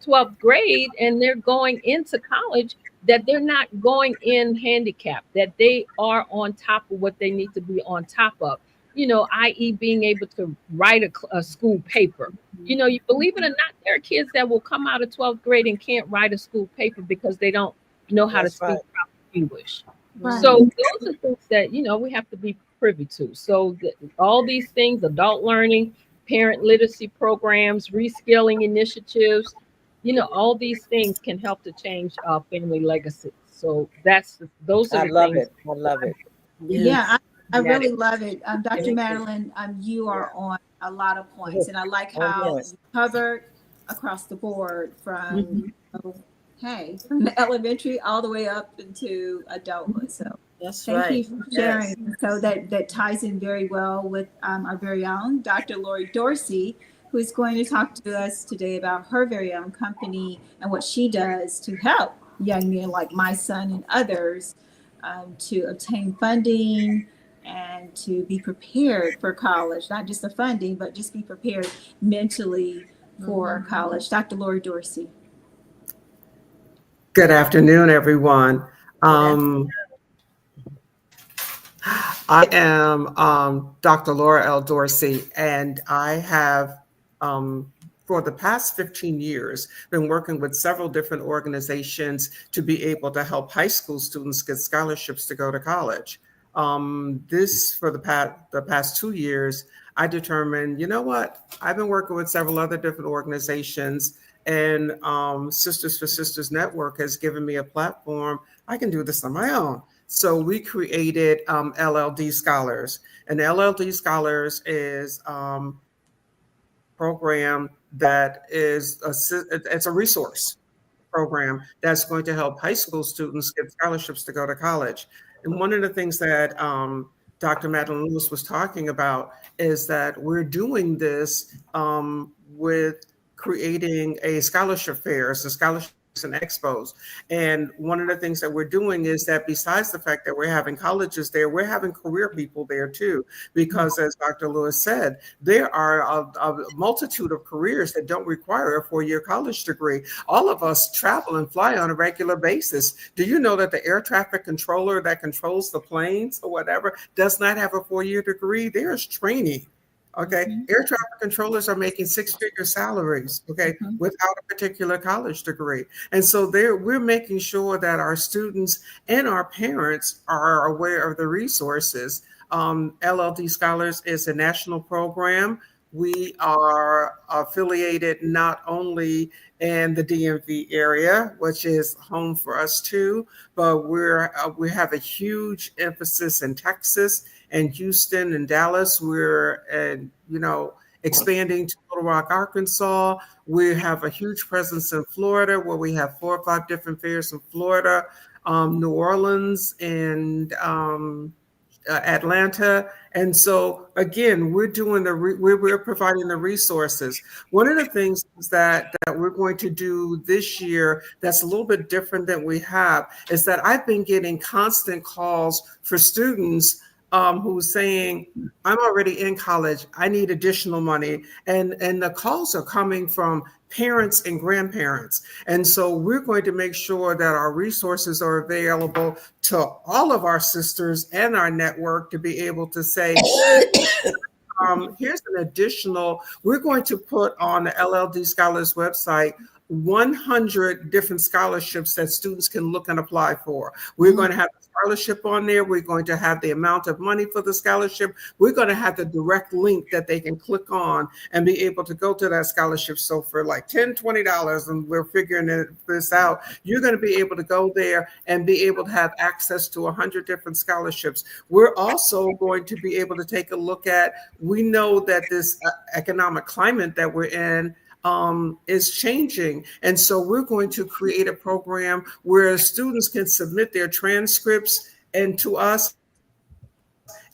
[SPEAKER 6] 12th grade and they're going into college, that they're not going in handicapped, that they are on top of what they need to be on top of, i.e. being able to write a school paper. You believe it or not, there are kids that will come out of 12th grade and can't write a school paper because they don't know how to speak proper English.
[SPEAKER 1] Right.
[SPEAKER 6] So those are things that, we have to be privy to. So all these things, adult learning, parent literacy programs, reskilling initiatives, all these things can help to change family legacy. So those are
[SPEAKER 4] I
[SPEAKER 6] the
[SPEAKER 4] love
[SPEAKER 6] things.
[SPEAKER 4] it. I love it.
[SPEAKER 1] Yeah, I
[SPEAKER 6] Yeah.
[SPEAKER 1] really love it. Dr. Madeline, you are on a lot of points, and I like how you covered across the board from, from the elementary all the way up into adulthood. So thank you for sharing. Yes. So that ties in very well with our very own Dr. Lori Dorsey, who is going to talk to us today about her very own company and what she does to help young men like my son and others to obtain funding and to be prepared for college, not just the funding, but just be prepared mentally for college. Dr. Lori Dorsey.
[SPEAKER 7] Good afternoon, everyone. I am Dr. Laura L. Dorsey, and I have, for the past 15 years, been working with several different organizations to be able to help high school students get scholarships to go to college. For the past 2 years, I determined, you know what? I've been working with several other different organizations, and Sisters for Sisters Network has given me a platform. I can do this on my own. So we created LLD Scholars, and LLD Scholars is a program that is it's a resource program that's going to help high school students get scholarships to go to college. And one of the things that Dr. Madeline Lewis was talking about is that we're doing this with creating a scholarship fairs, a scholarship and expos. And one of the things that we're doing is that besides the fact that we're having colleges there, we're having career people there too, because as Dr. Lewis said, there are a multitude of careers that don't require a 4-year college degree. All of us travel and fly on a regular basis. Do you know that the air traffic controller that controls the planes or whatever does not have a 4-year degree? There's training. Okay, air traffic controllers are making 6-figure salaries, without a particular college degree. And so we're making sure that our students and our parents are aware of the resources. LLD Scholars is a national program. We are affiliated not only in the DMV area, which is home for us too, but we have a huge emphasis in Texas and Houston and Dallas. We're expanding to Little Rock, Arkansas. We have a huge presence in Florida, where we have 4 or 5 different fairs in Florida, New Orleans, and Atlanta. And so again, we're providing the resources. One of the things that we're going to do this year that's a little bit different than we have is that I've been getting constant calls for students who's saying, I'm already in college, I need additional money. And the calls are coming from parents and grandparents. And so we're going to make sure that our resources are available to all of our sisters and our network to be able to say, here's an additional, we're going to put on the LLD Scholars website 100 different scholarships that students can look and apply for. We're going to have the scholarship on there. We're going to have the amount of money for the scholarship. We're going to have the direct link that they can click on and be able to go to that scholarship. So for like $10, $20, and we're figuring this out, you're going to be able to go there and be able to have access to 100 different scholarships. We're also going to be able to take a look at, we know that this economic climate that we're in is changing. And so we're going to create a program where students can submit their transcripts and to us,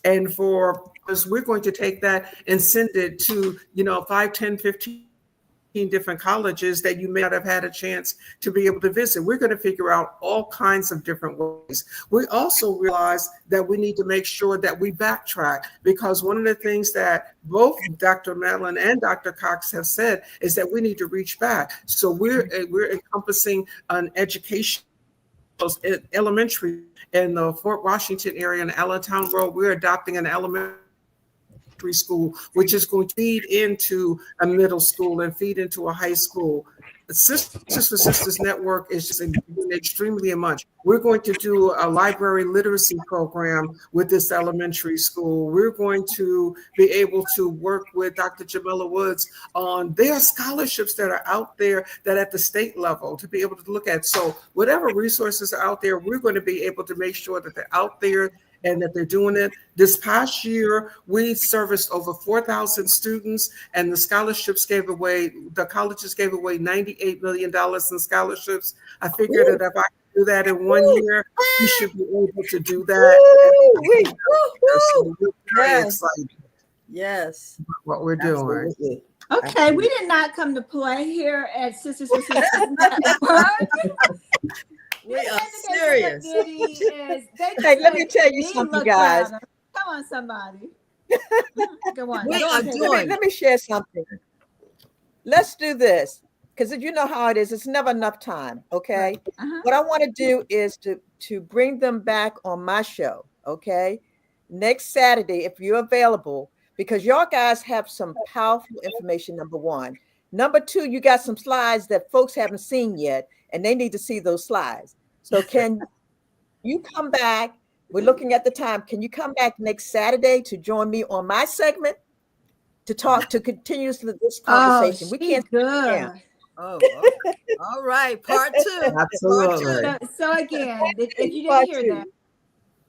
[SPEAKER 7] and for us, we're going to take that and send it to, 5, 10, 15 different colleges that you may not have had a chance to be able to visit. We're going to figure out all kinds of different ways. We also realize that we need to make sure that we backtrack, because one of the things that both Dr. Madeline and Dr. Cox have said is that we need to reach back. So we're encompassing an education elementary in the Fort Washington area in Allentown Road. We're adopting an elementary school, which is going to feed into a middle school and feed into a high school. The Sisters for Sisters Network is just extremely much. We're going to do a library literacy program with this elementary school. We're going to be able to work with Dr. Jamila Woods on their scholarships that are out there that at the state level to be able to look at. So whatever resources are out there, we're going to be able to make sure that they're out there and that they're doing it. This past year, we serviced over 4,000 students, and the colleges gave away $98 million in scholarships. I figured that if I could do that in 1 year, we should be able to do that. So we're very excited.
[SPEAKER 3] Yes.
[SPEAKER 7] What we're doing.
[SPEAKER 2] Absolutely.
[SPEAKER 1] Okay, we did not come to play here at Sisters for Sisters Network.
[SPEAKER 3] We are serious.
[SPEAKER 4] Hey, let me tell you something, guys.
[SPEAKER 1] Come on, somebody. Go on.
[SPEAKER 3] We are doing.
[SPEAKER 4] Let me share something. Let's do this, because you know how it is. It's never enough time. Okay.
[SPEAKER 1] Uh-huh.
[SPEAKER 4] What I want to do is to bring them back on my show. Okay. Next Saturday, if you're available, because y'all guys have some powerful information. Number one. Number two, you got some slides that folks haven't seen yet, and they need to see those slides. So can you come back? We're looking at the time. Can you come back next Saturday to join me on my segment to talk, to continue this conversation? We can't.
[SPEAKER 1] Good.
[SPEAKER 3] Oh, okay. All right. Part two.
[SPEAKER 7] Absolutely.
[SPEAKER 3] Part two.
[SPEAKER 1] So again, if you
[SPEAKER 4] Part
[SPEAKER 1] didn't hear
[SPEAKER 4] two.
[SPEAKER 1] that,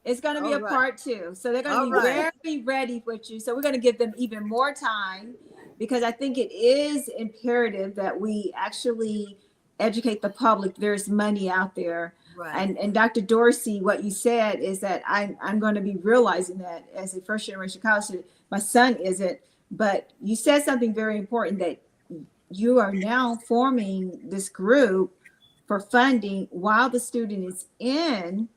[SPEAKER 1] it's going to be
[SPEAKER 3] All
[SPEAKER 1] a
[SPEAKER 3] right.
[SPEAKER 1] part two. So they're going to be
[SPEAKER 3] All right.
[SPEAKER 1] very ready with you. So we're going to give them even more time, because I think it is imperative that we actually educate the public. There's money out there.
[SPEAKER 3] Right.
[SPEAKER 1] And Dr. Dorsey, what you said is that I'm going to be realizing that as a first generation college student. My son isn't, but you said something very important, that you are now forming this group for funding while the student is in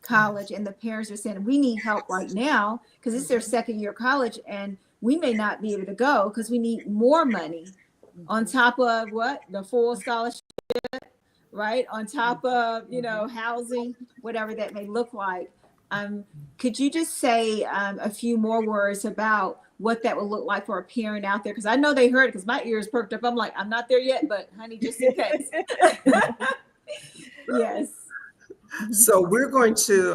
[SPEAKER 1] college, and the parents are saying, we need help right now because it's their second year college and we may not be able to go because we need more money on top of what? The full scholarship, right? On top of, housing, whatever that may look like. Could you just say a few more words about what that will look like for a parent out there? Because I know they heard it, because my ears perked up. I'm like, I'm not there yet, but honey, just in case. Yes.
[SPEAKER 7] So we're going to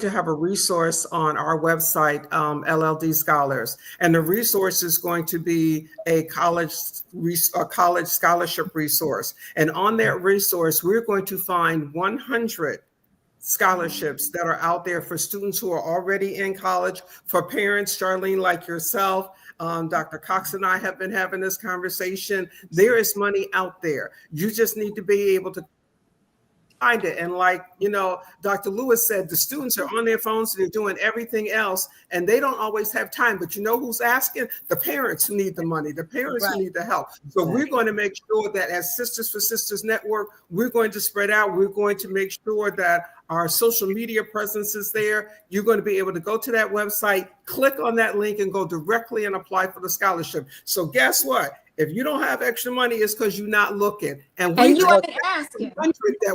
[SPEAKER 7] have a resource on our website, LLD Scholars, and the resource is going to be a college scholarship resource. And on that resource, we're going to find 100 scholarships that are out there for students who are already in college, for parents, Charlene, like yourself. Dr. Cox and I have been having this conversation. There is money out there. You just need to be able to find it. And like, Dr. Lewis said, the students are on their phones, they're doing everything else, and they don't always have time. But you know who's asking? The parents who need the money, the parents who need the help. So we're going to make sure that as Sisters for Sisters Network, we're going to spread out. We're going to make sure that our social media presence is there. You're going to be able to go to that website, click on that link, and go directly and apply for the scholarship. So guess what? If you don't have extra money, it's because you're not looking. And
[SPEAKER 1] you ain't asking.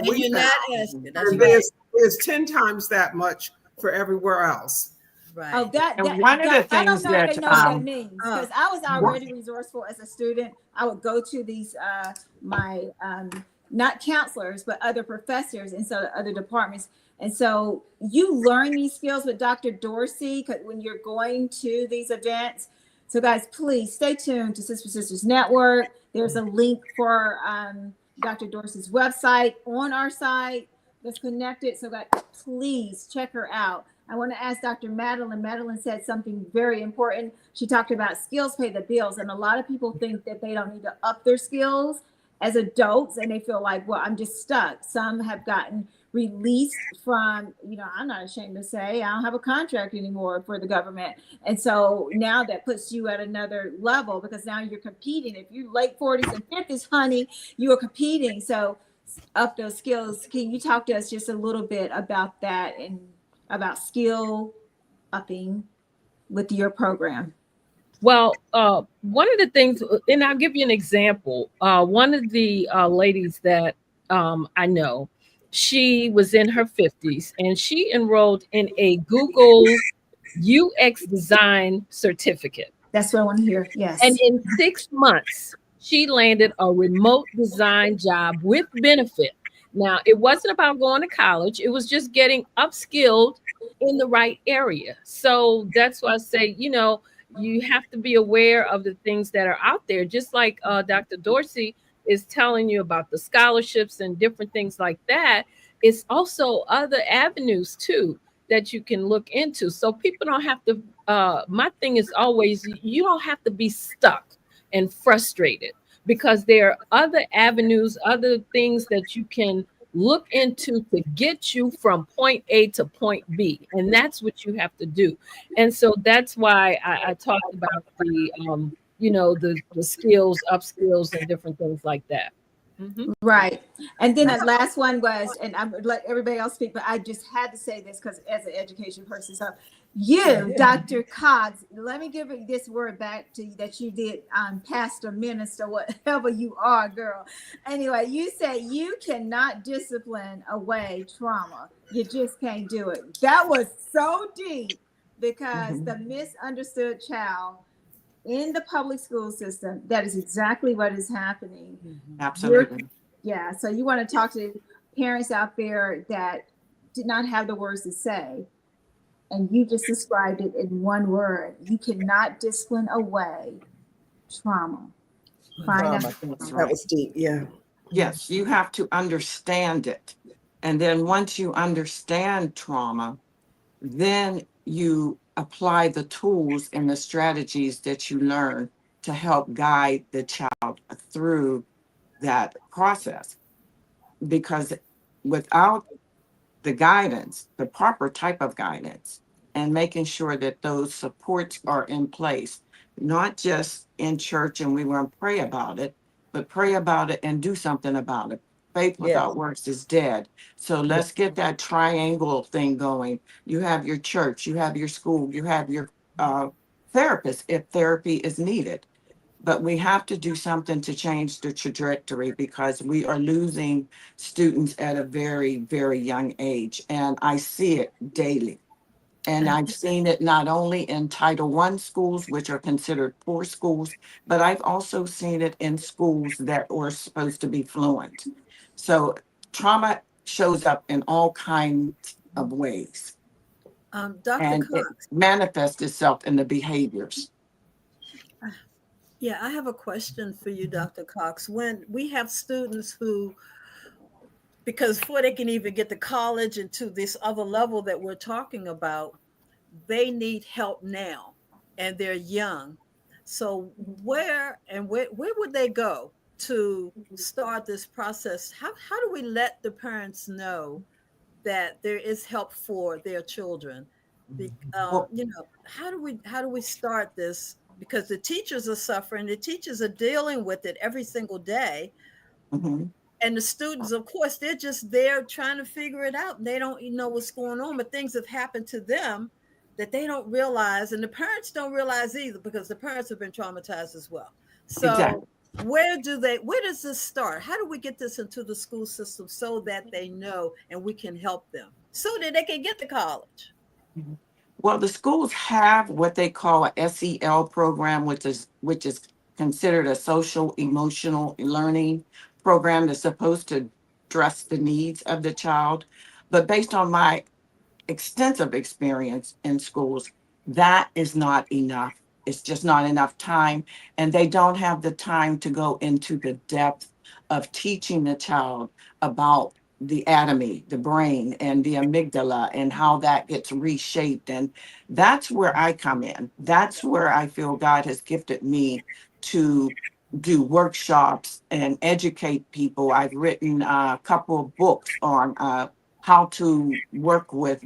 [SPEAKER 3] You're not asking. That's
[SPEAKER 7] and
[SPEAKER 3] right.
[SPEAKER 7] there's 10 times that much for everywhere else.
[SPEAKER 3] Right.
[SPEAKER 1] Oh,
[SPEAKER 5] And one of the
[SPEAKER 1] I don't
[SPEAKER 5] things
[SPEAKER 1] know
[SPEAKER 5] that,
[SPEAKER 1] what they know what that means, because I was already resourceful as a student. I would go to these my not counselors, but other professors, and so other departments. And so you learn these skills with Dr. Dorsey when you're going to these events. So guys, please stay tuned to Sisters for Sisters Network. There's a link for Dr. Dorsey's website on our site that's connected. So guys, please check her out. I want to ask Dr. Madeline. Madeline said something very important. She talked about skills pay the bills. And a lot of people think that they don't need to up their skills as adults, and they feel like, well, I'm just stuck. Some have gotten released from, I'm not ashamed to say I don't have a contract anymore for the government. And so now that puts you at another level, because now you're competing. If you're late 40s and 50s, honey, you are competing. So up those skills. Can you talk to us just a little bit about that and about skill upping with your program?
[SPEAKER 6] Well, one of the things, and I'll give you an example. One of the ladies that I know, she was in her 50s and she enrolled in a Google UX design certificate.
[SPEAKER 1] That's what I want to hear. Yes.
[SPEAKER 6] And in 6 months, she landed a remote design job with benefit. Now, it wasn't about going to college, it was just getting upskilled in the right area. So that's why I say, you have to be aware of the things that are out there, just like Dr. Dorsey is telling you about the scholarships and different things like that. It's also other avenues too that you can look into. So people don't have to, my thing is always, you don't have to be stuck and frustrated, because there are other avenues, other things that you can look into to get you from point A to point B. And that's what you have to do. And so that's why I talked about the skills, up skills, and different things like that.
[SPEAKER 1] Mm-hmm. Right. And then the last one was, and I'm let everybody else speak, but I just had to say this because as an education person. So you, Dr. Cox, let me give this word back to you that you did, pastor, minister, whatever you are, girl. Anyway, you say you cannot discipline away trauma. You just can't do it. That was so deep, because the misunderstood child in the public school system, that is exactly what is happening.
[SPEAKER 5] Absolutely.
[SPEAKER 1] Yeah. So you want to talk to parents out there that did not have the words to say, and you just described it in one word. You cannot discipline away trauma.
[SPEAKER 2] That was deep. Yeah.
[SPEAKER 5] Yes, you have to understand it. And then once you understand trauma, then you apply the tools and the strategies that you learn to help guide the child through that process. Because without the guidance, the proper type of guidance, and making sure that those supports are in place, not just in church and we want to pray about it, but pray about it and do something about it. Faith without works is dead. So let's get that triangle thing going. You have your church, you have your school, you have your therapist if therapy is needed. But we have to do something to change the trajectory, because we are losing students at a very, very young age. And I see it daily. And I've seen it not only in Title I schools, which are considered poor schools, but I've also seen it in schools that are supposed to be fluent. So trauma shows up in all kinds of ways.
[SPEAKER 3] Dr.
[SPEAKER 5] And it
[SPEAKER 3] Cox,
[SPEAKER 5] manifests itself in the behaviors.
[SPEAKER 3] Yeah, I have a question for you, Dr. Cox. When we have students who, because before they can even get to college and to this other level that we're talking about, they need help now and they're young. So where would they go to start this process? How do we let the parents know that there is help for their children?
[SPEAKER 5] Well,
[SPEAKER 3] How do we start this? Because the teachers are suffering, the teachers are dealing with it every single day.
[SPEAKER 5] mhm.
[SPEAKER 3] And the students, of course, they're just there trying to figure it out. They don't know what's going on, but things have happened to them that they don't realize. And the parents don't realize either, because the parents have been traumatized as well. So
[SPEAKER 5] Exactly.
[SPEAKER 3] where does this start? How do we get this into the school system so that they know and we can help them so that they can get to college?
[SPEAKER 5] Well, the schools have what they call a SEL program, which is considered a social emotional learning program that's supposed to address the needs of the child. But based on my extensive experience in schools, that is not enough. It's just not enough time. And they don't have the time to go into the depth of teaching the child about the anatomy, the brain, and the amygdala, and how that gets reshaped. And that's where I come in. That's where I feel God has gifted me to do workshops and educate people. I've written a couple of books on how to work with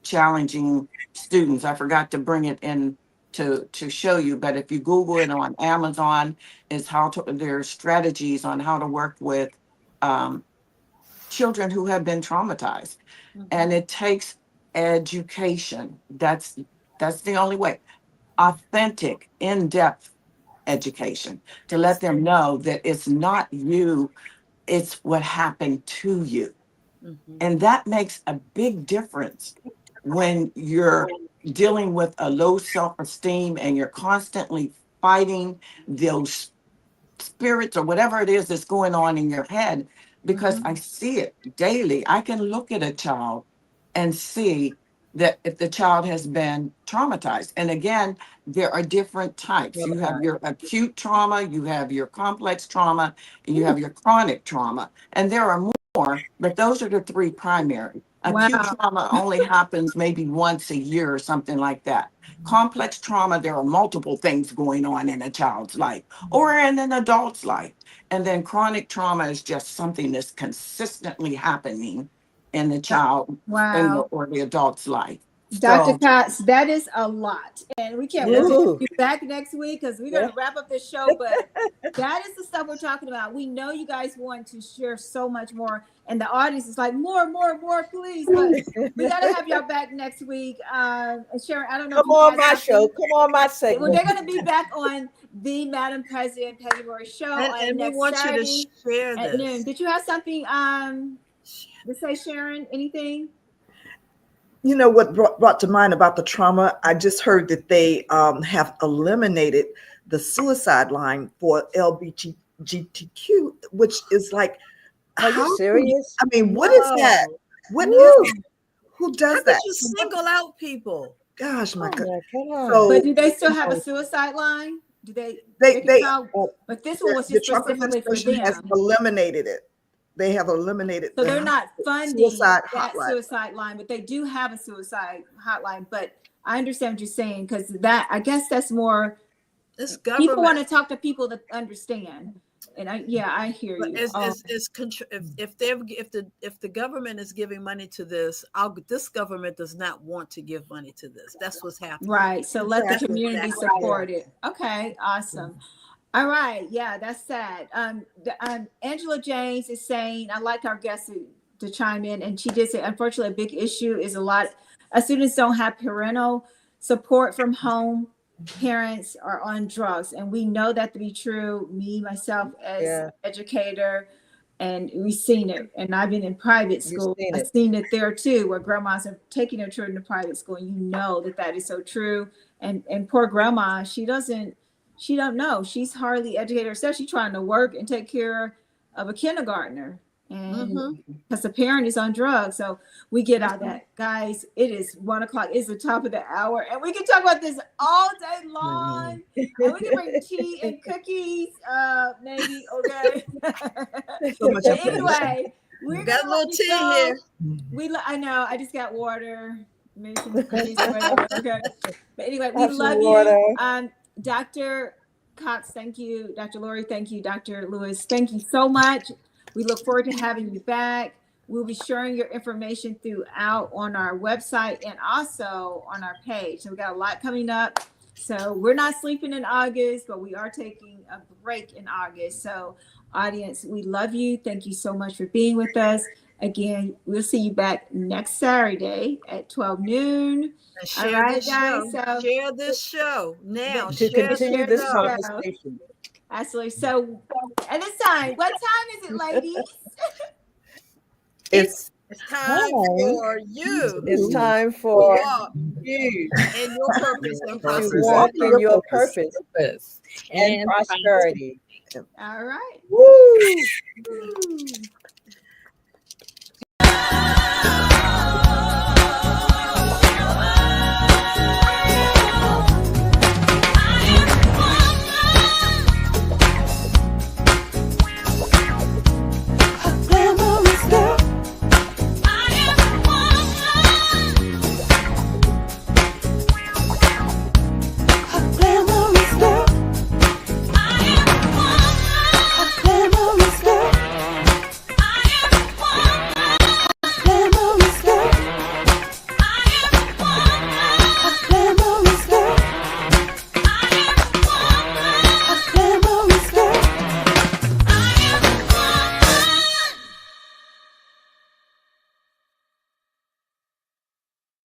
[SPEAKER 5] challenging students. I forgot to bring it in to show you, but if you Google it on Amazon, it's there's strategies on how to work with children who have been traumatized. And it takes education. That's the only way. Authentic, in-depth education to let them know that it's not you, it's what happened to you. And that makes a big difference when you're dealing with a low self-esteem and you're constantly fighting those spirits or whatever it is that's going on in your head, because I see it daily. I can look at a child and see that if the child has been traumatized. And again, there are different types. You have your acute trauma, you have your complex trauma, and you have your chronic trauma. And there are more, but those are the three primary. Acute
[SPEAKER 1] Wow.
[SPEAKER 5] trauma only happens maybe once a year or something like that. Complex trauma, there are multiple things going on in a child's life or in an adult's life. And then chronic trauma is just something that's consistently happening in the child
[SPEAKER 1] Wow.
[SPEAKER 5] or the adult's life.
[SPEAKER 1] Dr.
[SPEAKER 5] So
[SPEAKER 1] Cox, that is a lot. And we can't wait to
[SPEAKER 4] Ooh.
[SPEAKER 1] have you back next week because we're going to wrap up this show. But that is the stuff we're talking about. We know you guys want to share so much more. And the audience is like, more, please. But we got to have y'all back next week. And Sharon, I don't know
[SPEAKER 4] Come
[SPEAKER 1] if you
[SPEAKER 4] on
[SPEAKER 1] had
[SPEAKER 4] my
[SPEAKER 1] something.
[SPEAKER 4] show. Come on my
[SPEAKER 1] Well,
[SPEAKER 4] segment.
[SPEAKER 1] they're going to be back on the Madam President Peggy Roy show on
[SPEAKER 3] And we
[SPEAKER 1] next
[SPEAKER 3] want
[SPEAKER 1] Saturday
[SPEAKER 3] you to share
[SPEAKER 1] at
[SPEAKER 3] this.
[SPEAKER 1] noon. Did you have something to say, Sharon? Anything?
[SPEAKER 2] You know what brought to mind about the trauma? I just heard that they have eliminated the suicide line for LGBTQ, which is like,
[SPEAKER 4] Are you serious?
[SPEAKER 2] I mean, what is that?
[SPEAKER 3] Whoa.
[SPEAKER 2] What is it? Who
[SPEAKER 3] How
[SPEAKER 2] does
[SPEAKER 3] could
[SPEAKER 2] that?
[SPEAKER 3] you single out people?
[SPEAKER 2] Gosh, my
[SPEAKER 4] Oh
[SPEAKER 2] God.
[SPEAKER 4] my God.
[SPEAKER 2] So
[SPEAKER 1] But do they still have a suicide line? Do they can
[SPEAKER 2] they
[SPEAKER 1] call? But this one was
[SPEAKER 2] the
[SPEAKER 1] just
[SPEAKER 2] Trump
[SPEAKER 1] specifically for
[SPEAKER 2] administration has
[SPEAKER 1] them.
[SPEAKER 2] eliminated it. They have eliminated
[SPEAKER 1] So
[SPEAKER 2] the
[SPEAKER 1] they're not funding
[SPEAKER 2] suicide
[SPEAKER 1] that
[SPEAKER 2] hotline.
[SPEAKER 1] suicide line, but they do have a suicide hotline. But I understand what you're saying, because that, I guess that's more,
[SPEAKER 3] It's
[SPEAKER 1] people want
[SPEAKER 3] government.
[SPEAKER 1] to talk to people that understand. And I hear
[SPEAKER 3] But
[SPEAKER 1] you.
[SPEAKER 3] if the government is giving money to this, this government does not want to give money to this. That's what's happening.
[SPEAKER 1] Right. So let the
[SPEAKER 2] Exactly.
[SPEAKER 1] community
[SPEAKER 3] Exactly.
[SPEAKER 1] support it. Okay. Awesome. All right. Yeah, that's sad. Angela James is saying, I like our guest to chime in, and she did say, unfortunately, a big issue is a lot of students don't have parental support from home. Parents are on drugs, and we know that to be true. Me, myself, as an educator, and we've seen it. And I've been in private school. I've seen it there too, where grandmas are taking their children to private school, and you know that is so true. And poor grandma, she don't know. She's hardly educated herself. She's trying to work and take care of a kindergartner, and because the parent is on drugs. So we get out that, guys. It is 1 o'clock. It's the top of the hour, and we can talk about this all day long. And we can bring tea and cookies, maybe. Okay.
[SPEAKER 2] So much
[SPEAKER 1] But anyway,
[SPEAKER 3] We got a little tea here.
[SPEAKER 1] I know. I just got water, maybe some cookies or whatever. Okay. But anyway, we
[SPEAKER 4] Have some
[SPEAKER 1] love
[SPEAKER 4] water.
[SPEAKER 1] you. Dr. Cox, thank you. Dr. Lori, thank you. Dr. Lewis, thank you so much. We look forward to having you back. We'll be sharing your information throughout on our website and also on our page. So we got a lot coming up. So we're not sleeping in August, but we are taking a break in August. So audience, we love you. Thank you so much for being with us. Again, we'll see you back next Saturday at 12 noon.
[SPEAKER 3] And share
[SPEAKER 1] All right,
[SPEAKER 3] this
[SPEAKER 1] guys.
[SPEAKER 3] show.
[SPEAKER 1] So
[SPEAKER 3] Share this show now.
[SPEAKER 4] To
[SPEAKER 3] Share
[SPEAKER 4] continue
[SPEAKER 3] this
[SPEAKER 4] this
[SPEAKER 3] show.
[SPEAKER 4] conversation.
[SPEAKER 1] Absolutely. So at this time, what time is it, ladies?
[SPEAKER 2] It's
[SPEAKER 3] time for you.
[SPEAKER 4] It's time for
[SPEAKER 3] walk
[SPEAKER 4] you
[SPEAKER 3] in your purpose and
[SPEAKER 4] to
[SPEAKER 3] prosperity.
[SPEAKER 4] walk in your purpose and prosperity.
[SPEAKER 1] All right.
[SPEAKER 4] Woo!